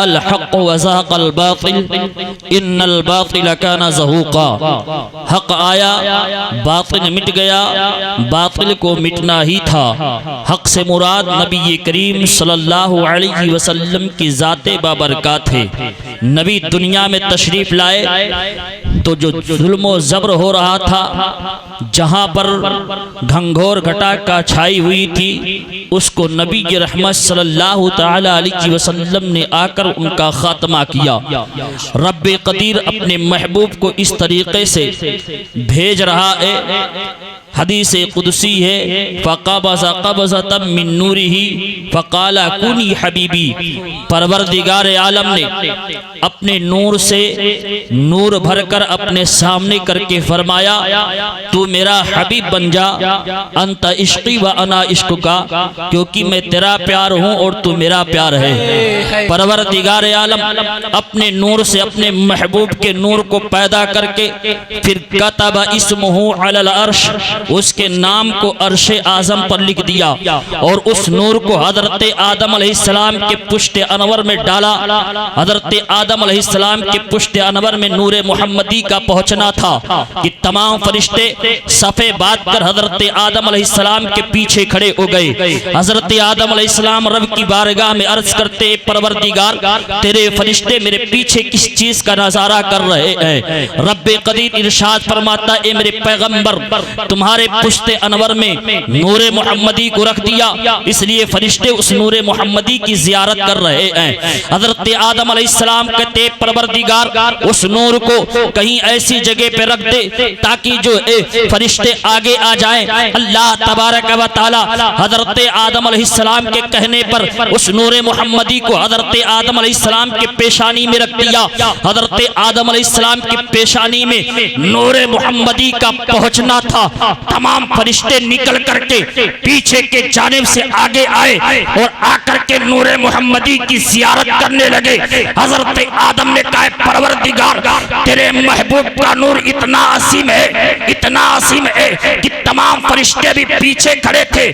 الحق وزهق الباطل ان الباطل كان زهوقا۔ حق آیا، باطل مٹ گیا، باطل کو مٹنا ہی تھا۔ حق سے مراد نبی کریم صلی اللہ علیہ وسلم کی ذات بابرکات ہے۔ نبی دنیا میں تشریف لائے تو جو ظلم و زبر ہو رہا تھا، جہاں پر گھنگھور گھٹا کا چھائی ہوئی تھی، اس کو نبی رحمت صلی اللہ تعالی علیہ وسلم نے آ کر ان کا خاتمہ کیا۔ رب قدیر اپنے محبوب کو اس طریقے سے بھیج رہا ہے۔ حدیث قدسی ہے، فَقَبَضَ قَبْضَةً مِّن نُورِهِ فَقَالَ كُونِي حَبِيبِي۔ پروردگار عالم نے اپنے نور سے نور بھر کر اپنے سامنے کر کے فرمایا، تو میرا حبیب بن جا، انت عشقی و انا عشق کا، کیونکہ میں تیرا پیار ہوں اور تو میرا پیار ہے۔ پروردگار عالم اپنے نور سے اپنے محبوب کے نور کو پیدا کر کے پھر کتب اسمہ علی العرش، اس کے نام کو عرش اعظم پر لکھ دیا، اور اس نور کو حضرت آدم علیہ السلام کے پشت انور میں ڈالا۔ حضرت آدم علیہ السلام کے پشت انور میں نور محمدی کا پہنچنا تھا کہ تمام فرشتے صفے بات کر حضرت آدم علیہ السلام کے پیچھے کھڑے ہو گئے۔ حضرت آدم علیہ السلام رب کی بارگاہ میں عرض کرتے، پروردگار تیرے فرشتے میرے پیچھے کس چیز کا نظارہ کر رہے ہیں؟ رب قدیر ارشاد فرماتا، اے میرے پیغمبر، تمہارے پشت انور میں نور محمدی کو رکھ دیا، اس لیے فرشتے اس نور محمدی کی زیارت کر رہے ہیں۔ حضرت آدم علیہ السلام کہتے، پروردگار اس نور کو کہیں ایسی جگہ پہ رکھ دے تاکہ جو فرشتے آگے آ جائیں۔ اللہ تبارک و تعالی حضرت آدم علیہ السلام کے کہنے پر اس نور محمدی کو حضرت آدم علیہ السلام کے پیشانی میں رکھ دیا۔ حضرت آدم علیہ السلام کی پیشانی میں نور محمدی کا پہنچنا تھا۔ تمام فرشتے نکل کر کے پیچھے کے جانب سے آگے آئے اور آ کر کے نور محمدی کی زیارت کرنے لگے۔ حضرت آدم نے کہا، پروردگار تیرے محبوب کا نور اتنا عظیم ہے، اتنا عظیم ہے کہ تمام فرشتے بھی پیچھے کھڑے تھے،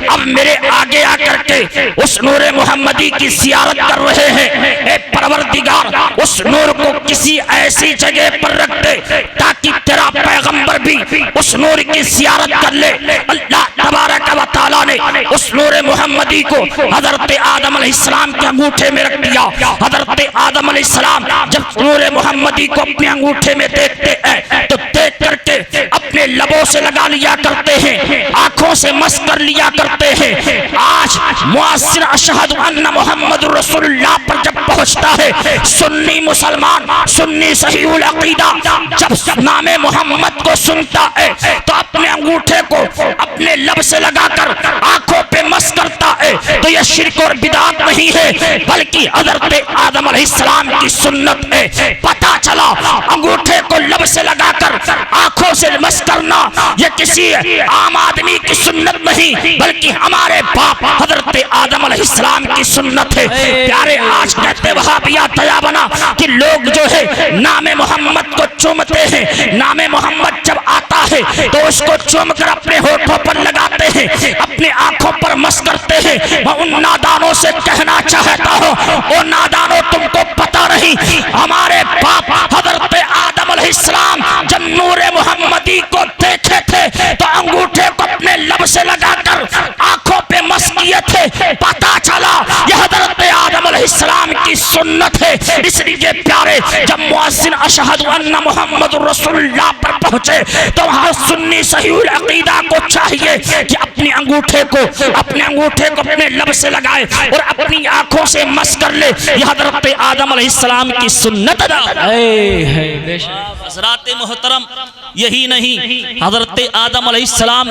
اب میرے آگے آ کر کے اس نور محمدی کی زیارت کر رہے ہیں۔ اے پروردگار اس نور کو کسی ایسی جگہ پر رکھ دے تاکہ تیرا پیغمبر بھی اس نور کی زیارت کر لے۔ اللہ تبارک و تعالیٰ نے اس نور محمدی کو حضرت آدم علیہ السلام کے انگوٹھے میں رکھ دیا۔ حضرت آدم علیہ السلام جب نور محمدی کو اپنے انگوٹھے میں دیکھتے ہیں تو دیکھ کر کے اپنے لبوں سے لگا لیا کرتے ہیں، آنکھوں سے مس کر لیا کرتے ہیں۔ آج مؤذن اشہد ان محمد رسول اللہ پر جب پہنچتا ہے، سنی مسلمان، سنی صحیح العقیدہ جب نام محمد کو سنتا ہے تو اپنے انگوٹھے کو اپنے لب سے لگا کر آنکھوں پہ مس کرتا ہے، تو یہ شرک اور بدعت نہیں ہے بلکہ حضرت آدم علیہ السلام کی سنت ہے۔ پتہ چلا انگوٹھے کو لب سے لگا کر آنکھوں سے مس کرنا یہ کسی عام آدمی کی سنت نہیں بلکہ ہمارے باپ حضرت آدم علیہ السلام کی سنت ہے۔ پیارے آج کہتے وہابیہ دیا بنا کہ لوگ جو ہے نام محمد کو چومتے ہیں، نام محمد جب آتا ہے تو اس کو چوم کر اپنے ہونٹوں پر لگاتے ہیں، اپنے آنکھوں پر مس کرتے ہیں۔ میں ان نادانوں سے کہنا چاہتا ہوں، او نادانوں تم کو پتہ نہیں، ہمارے باپ حضرت آدم علیہ السلام جب نور محمدی کو دیکھے تھے تو انگوٹھے کو اپنے لب سے لگا کر آنکھوں پہ مس کیے تھے۔ پتہ چلا یہ حضرت آدم علیہ السلام کی سنت ہے۔ اس لیے پیارے جب مؤذن اشہد ان محمد رسول اللہ پر پہنچے تو وہاں سنی صحیح العقیدہ کو چاہیے کہ اپنے انگوٹھے کو اپنے لب سے لگائے اور اپنی آنکھوں سے مس کر لے۔ یہ حضرت آدم علیہ السلام کی سنت ہے۔ حضرات محترم یہی نہیں، حضرت آدم علیہ السلام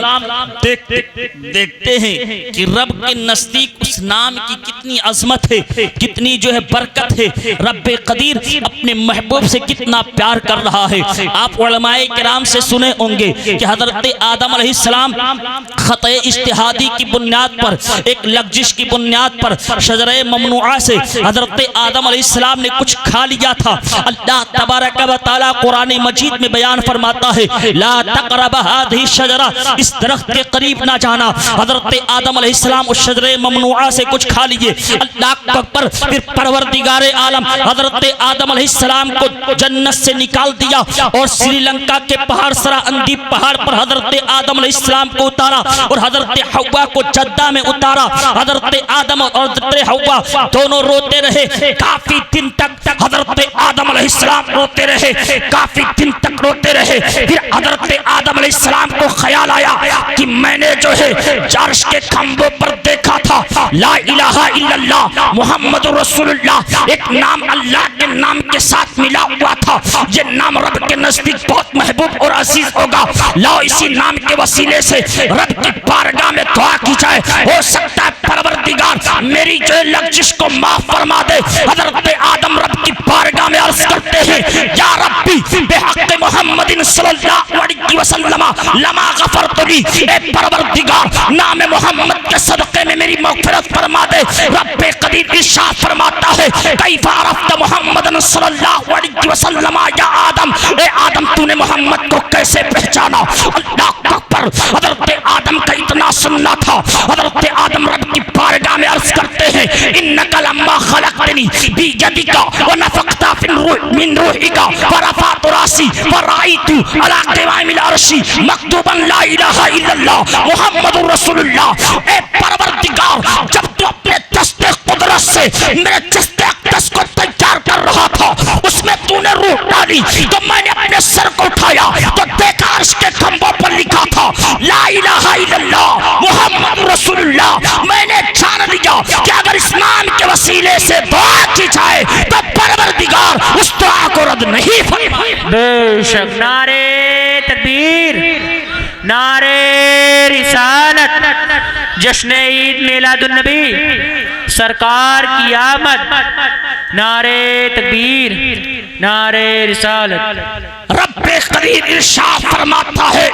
دیکھتے ہیں کہ رب کے نزدیک اس نام کی کتنی عظمت ہے، کتنی جو ہے برکت ہے، رب قدیر اپنے محبوب سے کتنا پیار کر رہا ہے۔ آپ علماء کرام سے سنے ہوں گے کہ حضرت آدم علیہ السلام خطۂ اجتہادی کی بنیاد پر، ایک لغزش کی بنیاد پر شجرہ ممنوعہ سے حضرت آدم علیہ السلام نے کچھ کھا لیا تھا۔ اللہ تبارک و تعالیٰ قرآن مجید میں بیان فرماتا ہے، لا تقرب هذه الشجرہ، اس درخت کے قریب نہ جانا۔ حضرت آدم علیہ السلام اس شجرہ ممنوعہ نوحہ سے کچھ کھا لیے۔ اللہ اکبر۔ پھر پروردگار عالم حضرت آدم علیہ السلام کو جنت سے نکال دیا اور سری لنکا کے پہاڑ سرا اندی پہاڑ پر حضرت آدم علیہ السلام کو اتارا اور حضرت حوا کو جدہ میں اتارا۔ حضرت آدم اور حضرت حوا دونوں روتے رہے کافی دن تک۔ حضرت آدم علیہ السلام روتے رہے کافی دن تک روتے رہے۔ پھر حضرت آدم علیہ السلام کو خیال آیا کہ میں نے جو ہے عرش کے کھمبوں پر دیکھا تھا لا الہ الا اللہ محمد رسول اللہ، ایک نام اللہ کے نام کے ساتھ ملا ہوا تھا۔ یہ نام رب کے نزدیک بہت محبوب اور عزیز ہوگا، لاؤ اسی نام کے وسیلے سے رب کی بارگاہ میں دعا کی جائے، ہو سکتا ہے پروردگار میری جو لغزش کو معاف فرما دے۔ حضرت آدم رب کی بارگاہ میں عرض کرتے ہیں یا ربی بحق محمد صلی اللہ علیہ وسلم لما غفرت لی، اے پروردگار نام محمد کے صدقے میں میری مغفرت فرما دے۔ رب قدیر ارشاد فرماتا ہے کیف عرفت محمد صلی اللہ علیہ وسلم یا آدم، اے آدم تو نے محمد کو کیسے پہچانا؟ اللہ اکبر۔ حضرت آدم کا اتنا سننا تھا، حضرت آدم رب کی بارگاہ میں عرض کرتے ہیں انک لما خلقتنی بیدک ونفخت من روحک ورفعت راسی ورأیت علی قوام العرش مکتوبا لا الہ الا اللہ محمد رسول اللہ۔ اے پروردگار جب تو اپنے دست قدرت سے میرے جسد اقدس کو تیار کر رہا تھا، اس میں تو نے روح ڈالی تو میں نے اپنے سر کو اٹھایا تو دیکھا عرش کے کھمبوں پر لکھا تھا لا الہ الا اللہ محمد رسول اللہ۔ میں نے جان لیا کہ اگر اس نام کے وسیلے سے دعا کی جائے تو پروردگار اس دعا کو رد نہیں فرمائے۔ بے شک نعرہ تکبیر، نعرہ رسالت، جشن عید میلاد النبی، سرکار کی آمد، نعرہ تکبیر، نعرہ رسالت۔ رب قدیر ارشاد فرماتا ہے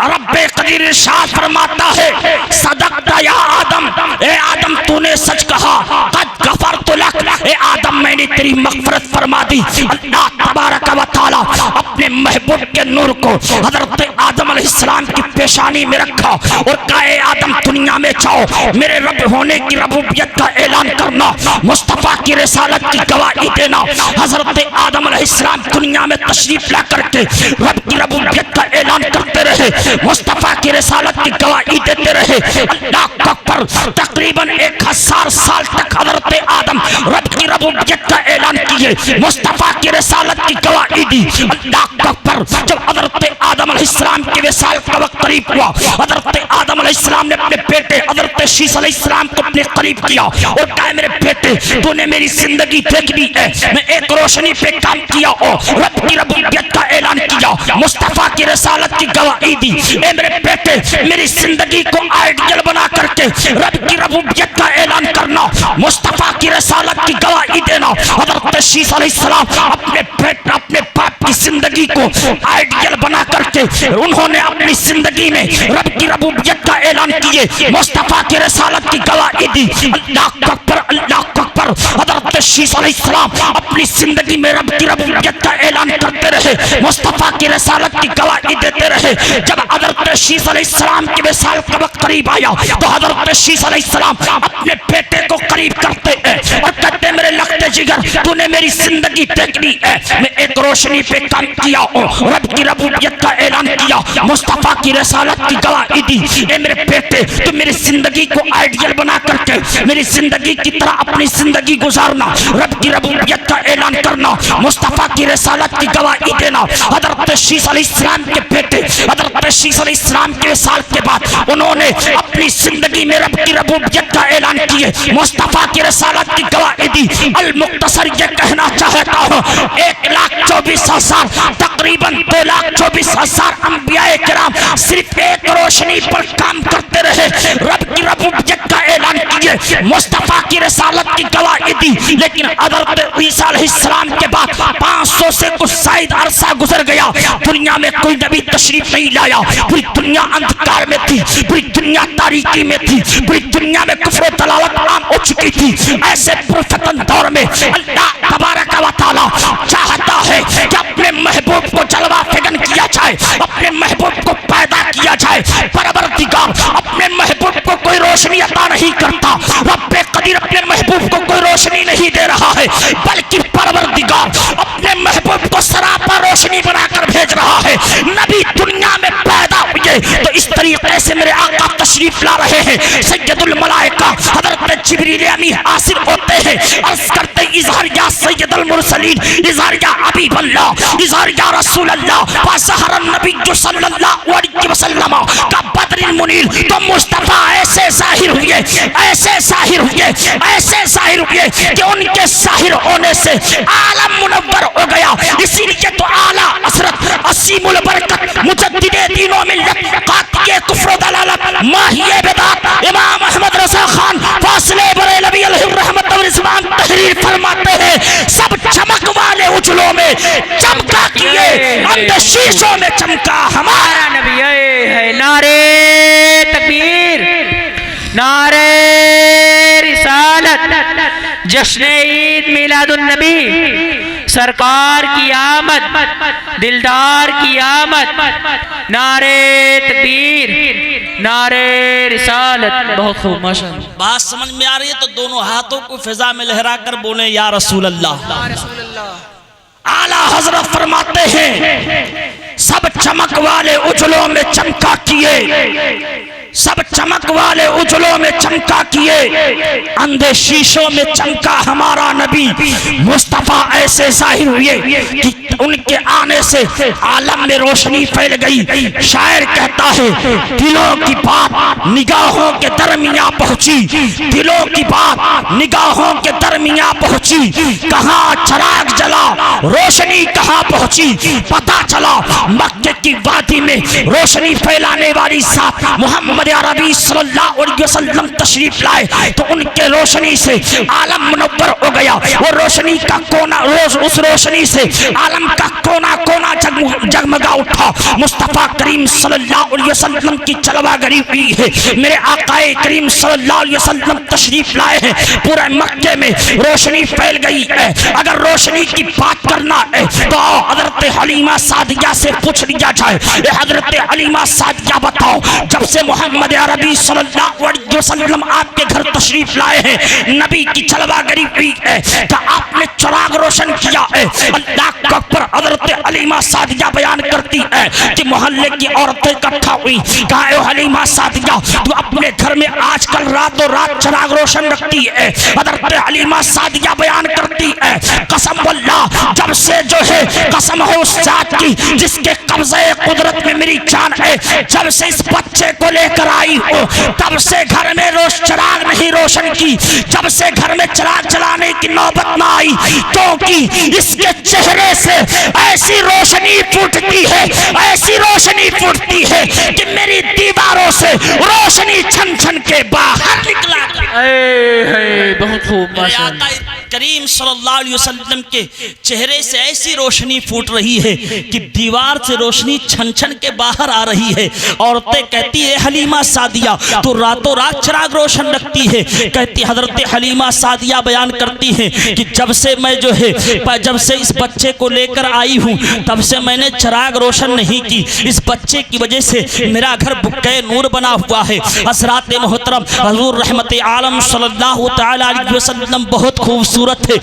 رب قدیر ارشاد فرماتا ہے صدقت یا آدم، اے آدم تو نے سچ کہا، قد غفرت لک، اے آدم میں نے تیری مغفرت فرما دی۔ اللہ تبارک و تعالی اپنے محبوب کے نور کو حضرت آدم علیہ السلام کی پیشانی میں رکھا اور کہا اے آدم دنیا میں جاؤ میرے رب ہونے کی ربوبیت کا اعلان کرنا، مصطفیٰ کی رسالت کی گواہی دینا۔ حضرت آدم علیہ السلام دنیا میں تشریف لا کر کے رب کی ربوبیت کا اعلان کرتے رہے، مصطفیٰ کی رسالت کی گواہی دیتے رہے۔ اللہ اکبر۔ تقریباً 1000 سال تک حضرت آدم رب کی ربوبیت کا اعلان کیے، مصطفیٰ کی رسالت کی گواہی دی۔ اللہ اکبر۔ جب حضرت آدم علیہ السلام کے وصال کا وقت قریب ہوا، حضرت آدم علیہ السلام نے اپنے بیٹے حضرت شیس علیہ السلام کو اپنے قریب کیا اور کہا میرے بیٹے تو نے میری زندگی دیکھنی ہے، میں ایک روشنی پہ کام کیا اور رب کی ربوبیت کا اعلان کیا، مصطفیٰ کی رسالت کی گواہی دی۔ اے میرے بیٹے میری زندگی کو آئیڈیل بنا کر کے رب کی ربوبیت کا اعلان کرنا، مصطفیٰ کی رسالت کی گواہی دینا۔ حضرت شیس علیہ السلام اپنے بیٹے اپنے باپ کی زندگی کو آئیڈیل بنا کر کے انہوں نے اپنی زندگی میں رب کی ربوبیت کا اعلان کیے، مصطفیٰ کی رسالت کی گواہی دی۔ اللہ اکبر، اللہ اکبر۔ حضرت شیس علیہ السلام اپنی زندگی میں رب کی ربوبیت کا اعلان کرتے رہے، مصطفیٰ کی رسالت کی گواہی دیتے رہے۔ جب حضرت شیس علیہ السلام کے وصال کا وقت قریب آیا تو حضرت شیس علیہ السلام اپنے بیٹے کو قریب کرتے ہیں اور کہتے ہیں میرے لخت جگر تو نے میری زندگی دیکھنی ہے، میں ایک روشنی پہ کام کیا اور رب کی ربوبیت کا اعلان کیا، مصطفیٰ کی رسالت کی گواہی دی۔ اے میرے بیٹے تو میری زندگی کو آئیڈیل بنا کر کے میری زندگی کی طرح اپنی زندگی گزارنا، رب کی ربوبیت کا اعلان کرنا، مصطفیٰ کی رسالت کی گواہی دینا۔ حضرت شیس علیہ السلام کے بیٹے حضرت شیس علیہ السلام کے وصال کے بعد انہوں نے اپنی زندگی میں رب کی ربوبیت کا اعلان کیے، مصطفیٰ کی رسالت کی گواہی دی۔ المختصر یہ کہنا چاہتا ہوں 1,24,000 تقریباً 2,24,000 انبیاء کرام صرف ایک روشنی پر کام کرتے رہے، رب کی ربوبیت کا اعلان کیے، مصطفیٰ کی رسالت کی گواہی دی۔ لیکن حضرت عیسیٰ علیہ السلام کے بعد 500 سے کچھ زائد عرصہ گزر گیا، دنیا میں کوئی نبی تشریف نہیں لایا، پوری دنیا اندھکار میں تھی، پوری دنیا تاریکی میں تھی، پوری دنیا میں کفر و دلالت عام ہو چکی تھی۔ ایسے پرفتن دور میں اللہ تبارک و تعالی چاہتا ہے کہ اپنے محبوب کو جلوہ فگن کیا جائے، اپنے محبوب کو پیدا کیا جائے۔ پروردگار اپنے محبوب کو کوئی روشنی عطا نہیں نہیں کرتا. رب قدیر اپنے محبوب کو کوئی روشنی نہیں دے رہا ہے بلکہ پروردگار اپنے محبوب کو سراپا روشنی بنا کر بھیج رہا ہے. نبی دنیا میں پیدا ہوئے تو اس طریقے سے میرے آقا تشریف لا رہے ہیں. سید الملائکہ حضرت جبریل امین حاصل ہوتے ہیں, عرض کرتے اظہر یا سید المرسلین, اظہر یا حبیب اللہ, اظہر یا رسول اللہ. فظہر النبی صلی اللہ علیہ وسلم کا بدر المنیر. تو مصطفیٰ ایسے ظاہر ہوئے, ایسے ظاہر ہوئے, ایسے ظاہر ہوئے کہ ان کے ظاہر ہونے سے عالم منور ہو گیا. اسی لیے تو اعلیٰ حضرت عظیم البرکت مجدد دین و ملت قاطع کفر و دلالت ماہی بدعت امام احمد رضا خان فاصلے بریلوی علیہ الرحمت و رضوان تحریر فرماتے ہیں, سب چمک والے اجلوں میں چمکا کیے, اندر شیشوں میں چمکا ہمارا نبی ہے. نعرے تکبیر, نعرے رسالت, جشن عید میلاد النبی, سرکار کی آمد, دلدار کی آمد. نعرے تکبیر, نعرے رسالت. بہت خوب ماشاءاللہ. بات سمجھ میں آ رہی ہے تو دونوں ہاتھوں کو فضا میں لہرا کر بولیں یا رسول اللہ. اعلیٰ حضرت فرماتے ہیں سب چمک والے اجلوں میں چمکا کیے, سب چمک والے اجلوں میں چمکا کیے, اندھے شیشوں میں چمکا ہمارا نبی. مصطفیٰ ایسے ظاہر ہوئے کہ ان کے آنے سے عالم میں روشنی پھیل گئی. شاعر کہتا ہے دلوں کی بات نگاہوں کے درمیان پہنچی, دلوں کی بات نگاہوں کے درمیان پہنچی. کہاں چراغ جلا روشنی کہاں پہنچی, پتہ چلا مکے کی وادی میں روشنی پھیلانے والی ذات محمد عربی صلی اللہ علیہ وسلم تشریف لائے تو ان کے روشنی سے عالم منور ہو گیا. وہ روشنی کا کونا, اس روشنی سے عالم کا کونا کونا جگمگا اٹھا. مصطفیٰ کریم صلی اللہ علیہ وسلم کی جلوہ گری ہوئی ہے. میرے آقا کریم صلی اللہ علیہ وسلم تشریف لائے ہیں, پورے مکے میں روشنی پھیل گئی ہے. اگر روشنی کی بات کرنا ہے تو حضرت حلیمہ سعدیہ سے پوچھ لیا جائے. حضرت حلیمہ سعدیہ بتاؤ, جب سے محمد عربی صلی اللہ علیہ وسلم آپ کے گھر تشریف لائے ہیں, نبی کی جلوہ گری ہوئی ہے, کہ آپ نے چراغ روشن کیا ہے. اللہ اکبر. حضرت حلیمہ سعدیہ بیان کرتی ہے کہ محلے کی عورتیں اکٹھا ہوئی, کہا اے حلیمہ سعدیہ تو اپنے گھر میں آج کل راتوں رات چراغ روشن رکھتی ہے. حضرت حلیمہ سعدیہ بیان کرتی ہے قسم واللہ جب سے جو ہے قسم ہے اس ذات کی جس کے قبضہ قدرت میں میری جان ہے, جب سے اس بچے کو لے کر آئی ہو تب سے گھر میں چراغ نہیں روشن کی, جب سے گھر میں چراغ جلانے کی نوبت نہ آئی, کیونکہ اس کے چہرے سے ایسی روشنی پھوٹتی ہے, ایسی روشنی پھوٹتی ہے کہ میری دیواروں سے روشنی چھن چھن کے باہر نکلا. بہت خوب ماشاءاللہ. کریم صلی اللہ علیہ وسلم کے چہرے سے ایسی روشنی پھوٹ رہی ہے کہ دیوار سے روشنی چھن چھن کے باہر آ رہی ہے. عورتیں کہتی ہے حلیمہ سعدیہ تو راتوں رات چراغ روشن رکھتی ہے. کہتی حضرت حلیمہ سعدیہ بیان کرتی ہیں کہ جب سے میں جو ہے جب سے اس بچے کو لے کر آئی ہوں تب سے میں نے چراغ روشن نہیں کی. اس بچے کی وجہ سے میرا گھر بکے نور بنا ہوا ہے. حضرات محترم حضور رحمت عالم صلی اللہ تعالی علیہ وسلم بہت خوبصورت ہے.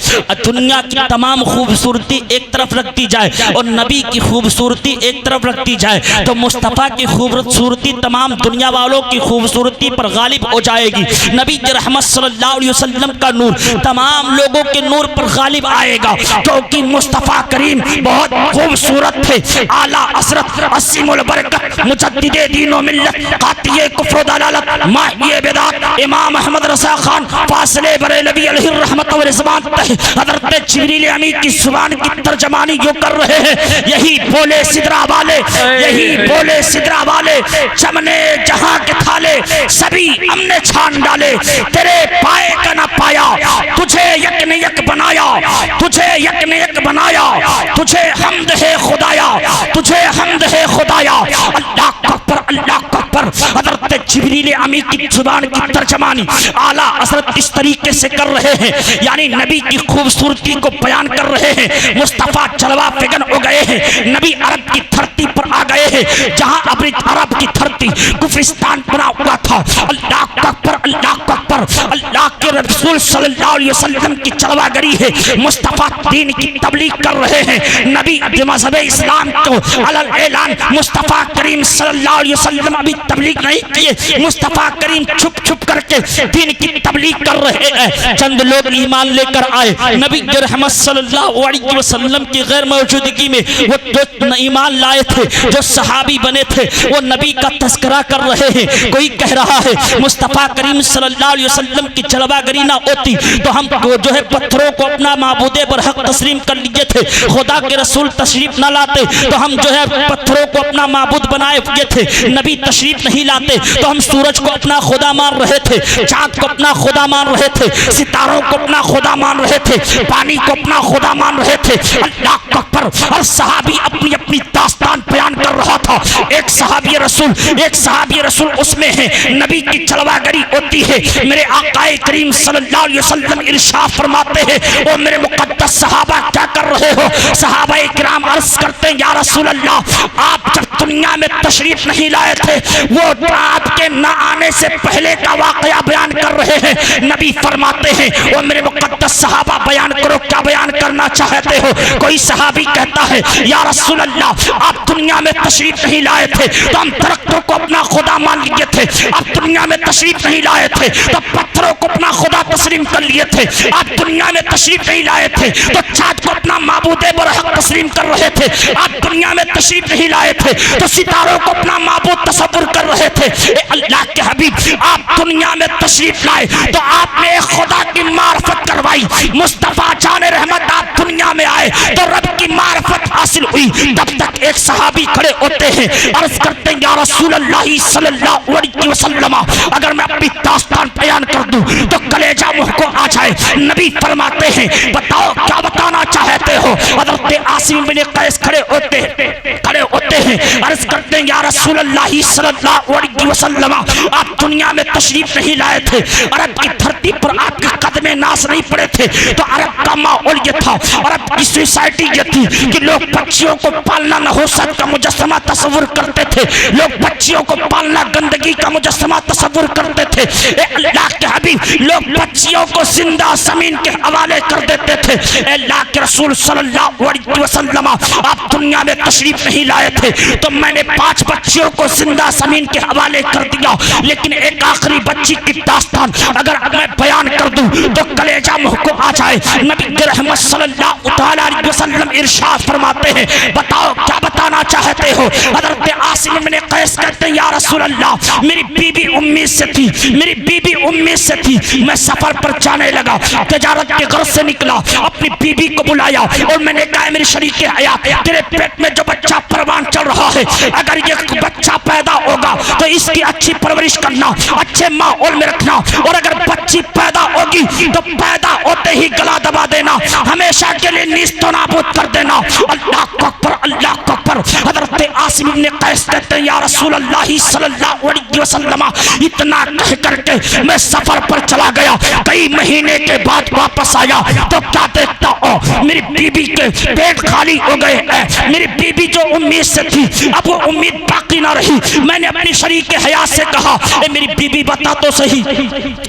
دنیا کی تمام خوبصورتی ایک طرف رکھتی جائے اور نبی کی خوبصورتی ایک طرف رکھتی جائے تو مصطفیٰ کی خوبصورتی تمام دنیا والوں کی خوبصورتی پر غالب ہو جائے گی. نبی کی رحمت صلی اللہ علیہ وسلم کا نور تمام لوگوں کے نور پر غالب آئے گا, کیونکہ مصطفیٰ کریم بہت خوبصورت ہے. اعلیٰ حضرت عظیم البرکت مجدد دین و ملت قاطع کفر و دلالت ماہی بدعت امام احمد رضا خان فاصلے بریلوی علیہ الرحمت و رضوان حضرت جبریل امین کی زبان کی ترجمانی جو کر رہے ہیں, یہی بولے سدرا والے, یہی بولے سدرا والے, چمنے جہاں کے تھالے سبھی ہم نے چھان ڈالے, تیرے پائے کا نہ پایا, تجھے یک نے یک بنایا, تجھے یک نے یک بنایا, تجھے حمد ہے خدایا, تجھے حمد ہے خدایا. اللہ اکبر, اللہ اکبر. اکبر. حضرت جبریل امی کی زبان کی ترجمانی اعلیٰ حضرت اس طریقے سے کر رہے ہیں، یعنی نبی کی خوبصورتی کو بیان کر رہے ہیں. مصطفیٰ جلوہ فگن ہو گئے ہیں، نبی عرب کی دھرتی پر آ گئے ہیں جہاں اپنی عرب کی دھرتی کفرستان بنا ہوا تھا. اللہ اکبر، اللہ اکبر. اللہ کے رسول صلی اللہ علیہ وسلم کی جلوہ گری ہے. مصطفیٰ دین کی تبلیغ کر رہے ہیں. نبی مذہب اسلام کو علل اعلان مصطفیٰ کریم صلی اللہ علیہ وسلم ابھی تبلیغ نہیں کیے. مصطفیٰ کریم چھپ چھپ کر کے دین کی تبلیغ کر رہے ہیں. چند لوگ ایمان لے کر آئے. نبی رحمت صلی اللہ علیہ وسلم کی غیر موجودگی میں وہ جو ایمان لائے تھے، جو صحابی بنے تھے، وہ نبی کا تذکرہ کر رہے ہیں. کوئی کہہ رہا ہے مصطفیٰ کریم صلی اللہ علیہ وسلم کی جلوہ گری نہ ہوتی تو ہم جو ہے پتھروں کو اپنا معبود برحق تسلیم کر لیے تھے. خدا کے رسول تشریف نہ لاتے تو ہم جو ہے پتھروں کو اپنا معبود بنائے ہوئے تھے. نبی تشریف نہیں لاتے تو ہم سورج کو اپنا خدا مان رہے تھے، چاند کو اپنا خدا مان رہے تھے، ستاروں کو اپنا خدا مان رہے تھے، پانی کو اپنا خدا مان رہے تھے. اللہ اکبر. ہر صحابی اپنی اپنی داستان بیان کر رہا تھا. ایک صحابی رسول اس میں ہے. نبی کی جلوہ گری ہوتی ہے. میرے آقا کریم صلی اللہ علیہ وسلم ارشاد فرماتے ہیں او میرے مقدس صحابہ کیا کر رہے ہو؟ صحابہ کرام عرض کرتے ہیں یا رسول اللہ آپ جب دنیا میں تشریف نہیں لائے تھے وہ آپ کے نہ آنے سے پہلے کا واقعہ بیان کر رہے ہیں. نبی فرماتے ہیں او میرے مقدس صحابہ بیان کرو، کیا بیان کرنا چاہتے ہو؟ کوئی صحابی کہتا ہے یا رسول اللہ آپ دنیا میں تشریف نہیں لائے تھے تو ہم درختوں کو اپنا خدا مان لیے تھے. آپ دنیا میں تشریف نہیں لائے تھے تو پتھروں کو اپنا خدا تسلیم کر لیے تھے. آپ دنیا میں تشریف نہیں لائے تھے تو چاند کو اپنا معبود برحق تسلیم کر رہے تھے. آپ دنیا میں تشریف نہیں لائے تھے تو ستاروں کو اپنا معبود تصور کر رہے تھے. اے اللہ کے حبیب آپ دنیا میں تشریف لائے تو آپ نے ایک خدا کی معرفت کروائی. مصطفیٰ جان رحمت آپ دنیا میں آئے تو رب کی معرفت حاصل ہوئی. تب تک ایک صحابی کھڑے ہوتے ہیں، عرض کرتے ہیں یا رسول اللہ صلی اللہ علیہ وسلم اگر میں اپنی داستان بیان کر دوں تو کلیجہ منہ کو آ جائے. نبی فرماتے ہیں بتاؤ کیا بتانا چاہتے ہو؟ حضرت عاصم بن قیس کھڑے ہوتے ہیں عرض کرتے ہیں یا رسول اللہ صلی اللہ علیہ وسلم آپ دنیا میں تشریف نہیں لائے تھے، عرب کی دھرتی پر آپ کے قدم ناز نہیں پڑے تھے تو عرب کا ماحول یہ تھا، عرب کی سوسائٹی یہ تھی کہ لوگ بچیوں کو پالنا نحوست کا مجسمہ تصور کرتے تھے. لوگ بچیوں کو پالنا گندگی کا مجسمہ تصور کرتے تھے. اے اللہ کے حبیب لوگ بچیوں کو زندہ زمین کے حوالے کر دیتے تھے. اے اللہ کے رسول صلی اللہ علیہ وسلم آپ دنیا میں تشریف نہیں لائے تھے تو میں نے 5 بچیوں کو زندہ زمین کے حوالے کر دیا، لیکن ایک آخری بچی کی داستان اگر میں بیان کر دوں تو کلیجہ منہ کو آ جائے. نبی رحمت صلی اللہ علیہ وسلم ارشاد فرماتے ہیں بتاؤ کیا بتانا چاہتے ہو؟ حضرت عاصم بن قیس کہتے ہیں یا رسول اللہ میری بیوی امید سے تھی، میں سفر پر جانے لگا، تجارت کے غرض سے نکلا، اپنی بیوی کو بلایا اور میں نے کہا میری شریک حیات تیرے پیٹ میں جو بچہ پروان چل رہا ہے اگر یہ بچہ پیدا ہوگا تو اس کی اچھی پرورش کرنا، اچھے ماحول میں رکھنا، اور اگر بچی پیدا ہوگی تو پیدا ہوتے ہی گلا دبا دینا، ہمیشہ کے لیے نیست و نابود کر دینا. اللہ اکبر، اللہ اکبر. حضرت عاصم بن قیس کہتے ہیں یا رسول اللہ صلی اللہ علیہ وسلم اتنا کہہ کر کے میں سفر پر چلا گیا. کئی مہینے کے بعد واپس آیا تو کیا دیکھتا ہوں میری بیوی کے پیٹ خالی ہو گئے ہیں. میری بیوی جو امید سے تھی اب وہ امید باقی نہ رہی. میں نے اپنی شریک حیات سے کہا اے میری بیوی بتا تو صحیح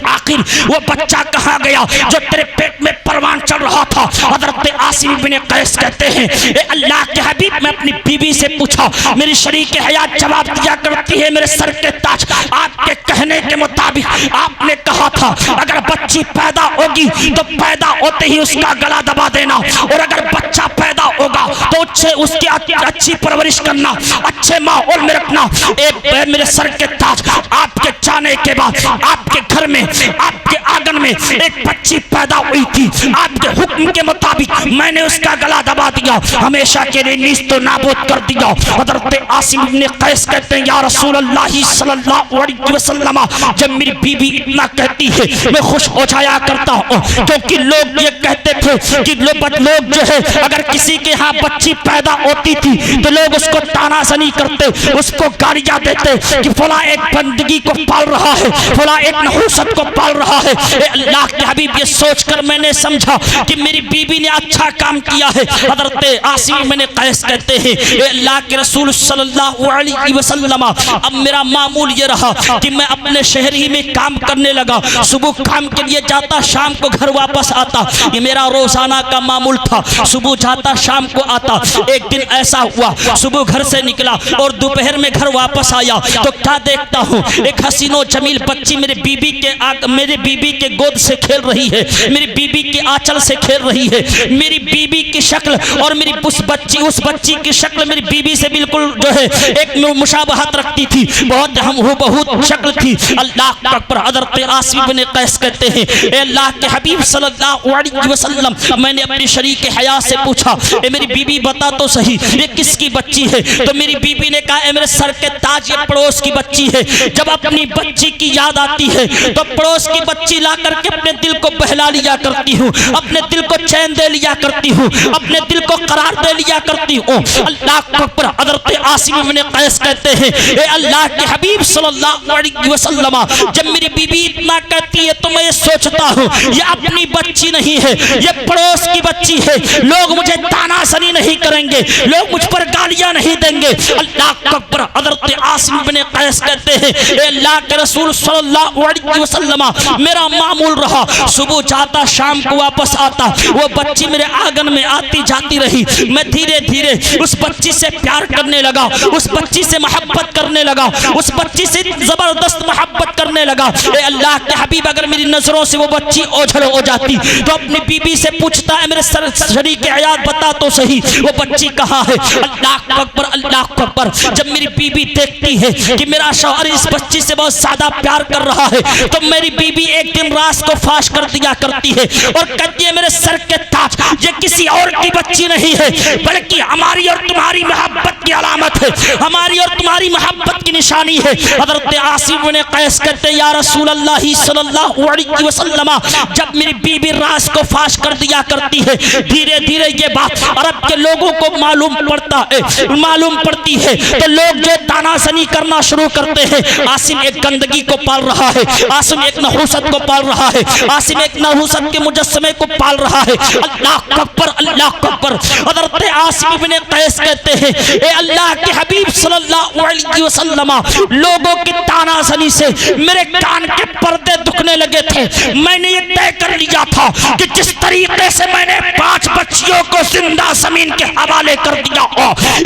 آخر وہ بچہ کہاں گیا جو تیرے پیٹ میں پروان چل رہا تھا؟ حضرت عاصم بن قیس کہتے ہیں اے اللہ کے حبیب میں اپنی بیوی سے پوچھا، میری شریک حیات جواب دیا کرتی ہے میرے سر کے تاج آپ کے کہنے کے مطابق آپ نے کہا تھا اگر بچی پیدا ہوگی تو پیدا ہوتے ہی اس کا گلا دبا دینا، اور اگر بچہ پیدا ہوگا تو اس کی اچھی پرورش کرنا، اچھے ماحول میں رکھنا. میرے سر کے تاج آپ کے جانے کے بعد آپ کے گھر میں آپ کے آنگن میں ایک بچی پیدا ہوئی تھی. آپ کے حکم کے مطابق میں نے اس کا گلا دبا دیا، ہمیشہ کے لیے نیست و نابود کر دیا۔ حضرت عاصم بن قیس کہتے ہیں یا رسول اللہ صلی اللہ علیہ وسلم، جب میری بیوی اتنا کہتی ہے میں خوش ہو جایا کرتا ہوں، کیونکہ لوگ یہ کہتے تھے کہ لوگ جو ہے اگر کسی کے ہاں بچی پیدا ہوتی تھی تو لوگ اس کو تانا زنی کرتے، اس کو گالیاں دیتے کہ فلاں ایک بندگی کو پال رہا ہے، فلاں ایک نحوست کو پال رہا ہے۔ اے اللہ کے حبیب، یہ سوچ کر میں نے سمجھا کہ میری بیوی نے اچھا کام کیا ہے۔ حضرت عاصم بن قیس کہتے ہیں اے اللہ کے رسول صلی اللہ علیہ وسلم، اب میرا معمول یہ رہا کہ میں اپنے شہر ہی میں کام کرنے لگا، صبح کام کے لیے جاتا، شام کو گھر واپس آتا، یہ میرا روزانہ کا معمول تھا، صبح جاتا شام کو آتا۔ ایک دن ایسا ہوا صبح گھر سے نکلا اور دوپہر میں گھر واپس آیا تو کیا دیکھتا ہوں، ایک حسین و جمیل بچی میرے بیوی کے گود سے کھیل رہی ہے، میری بیوی کے آنچل سے کھیل رہی ہے۔ میری بیوی کی شکل اور میری اس بچی کی شکل میری بیوی سے بالکل جو ہے ایک مشابہت رکھتی تھی، بہت بہت شکل تھی۔ اللہ اکبر۔ حضرت عاصم بن قیس کہتے ہیں اے اللہ کے حبیب صلی اللہ علیہ وسلم، میں نے اپنی شریک حیات سے پوچھا اے میری بیوی بتا تو صحیح یہ کس کی بچی ہے؟ تو میری بیوی نے کہا اے میرے سر کے تاج، یہ پڑوس کی بچی ہے۔ جب اپنی بچی کی یاد آتی ہے تو پڑوس کی بچی لا کر کے اپنے دل کو بہلا لیا کرتی ہوں، اپنے دل کو چین دے لیا کرتی ہوں، اپنے دل کو قرار دے لیا کرتی ہوں۔ اللہ اکبر۔ حضرت عاصم بن قیس کہتے ہیں اے اللہ کے حبیب صلی اللہ علیہ وسلم، جب میری بیوی اتنا کہتی ہے تو میں یہ سوچتا ہوں یہ اپنی بچی نہیں ہے، یہ پڑوس کی بچی ہے، لوگ مجھے تانا زنی نہیں کریں گے، لوگ مجھ پر گالیاں نہیں دیں گے۔ اللہ اکبر۔ حضرت عاصم بن قیس کہتے ہیں اے اللہ کے رسول صلی اللہ علیہ وسلم، میرا معمول رہا صبح جاتا شام کو واپس آتا، وہ بچی میرے آنگن میں آتی جاتی رہی، میں دھیرے دھیرے اس بچی سے پیار کرنے لگا، اس بچی سے محبت کرنے لگا، اس بچی سے زبردست محبت کرنے لگا۔ اے اللہ کے حبیب، اگر میری نظروں سے وہ بچی اوجھل ہو جاتی تو اپنی بیوی سے پوچھتا ہے میرے شریک حیات بتا تو صحیح وہ بچی کہاں ہے؟ اللہ اکبر، اللہ اکبر۔ جب میری بیوی دیکھتی ہے کہ میرا شوہر اس بچی سے بہت زیادہ پیار کر رہا ہے تو میری بیوی ایک دن راز کو فاش کر دیا کرتی ہے اور کہتی ہے میرے سر کے تاج، یہ کسی اور کی بچی نہیں ہے بلکہ ہماری اور تمہاری محبت کی علامت ہے، ہماری اور تمہاری محبت کی نشانی ہے۔ حضرت عاصم بن قیس کہتے یا رسول اللہ صلی اللہ علیہ وسلم، جب میری بیوی راز کو فاش کر دیا کرتی ہے، دھیرے دھیرے یہ بات عرب کے لوگوں کو معلوم پڑتی ہے تو لوگ جو تانا زنی کرنا شروع کرتے ہیں، عاصم ایک گندگی کو پال رہا ہے، عاصم ایک نحوست کو پال رہا ہے، عاصم ایک نحوست کے مجسمے کو پال رہا ہے۔ اللہ اکبر، اللہ اکبر۔ حضرت عاصم بن قیس کہتے ہیں اے اللہ کے حبیب صلی اللہ علیہ وسلم، لوگوں کی تانا زنی سے میرے کان کے پردے دکھنے لگے تھے۔ میں نے یہ طے کر لیا تھا کہ جس طریقے سے میں نے 5 بچیوں کو زندہ زمین کے حوالے کر دیا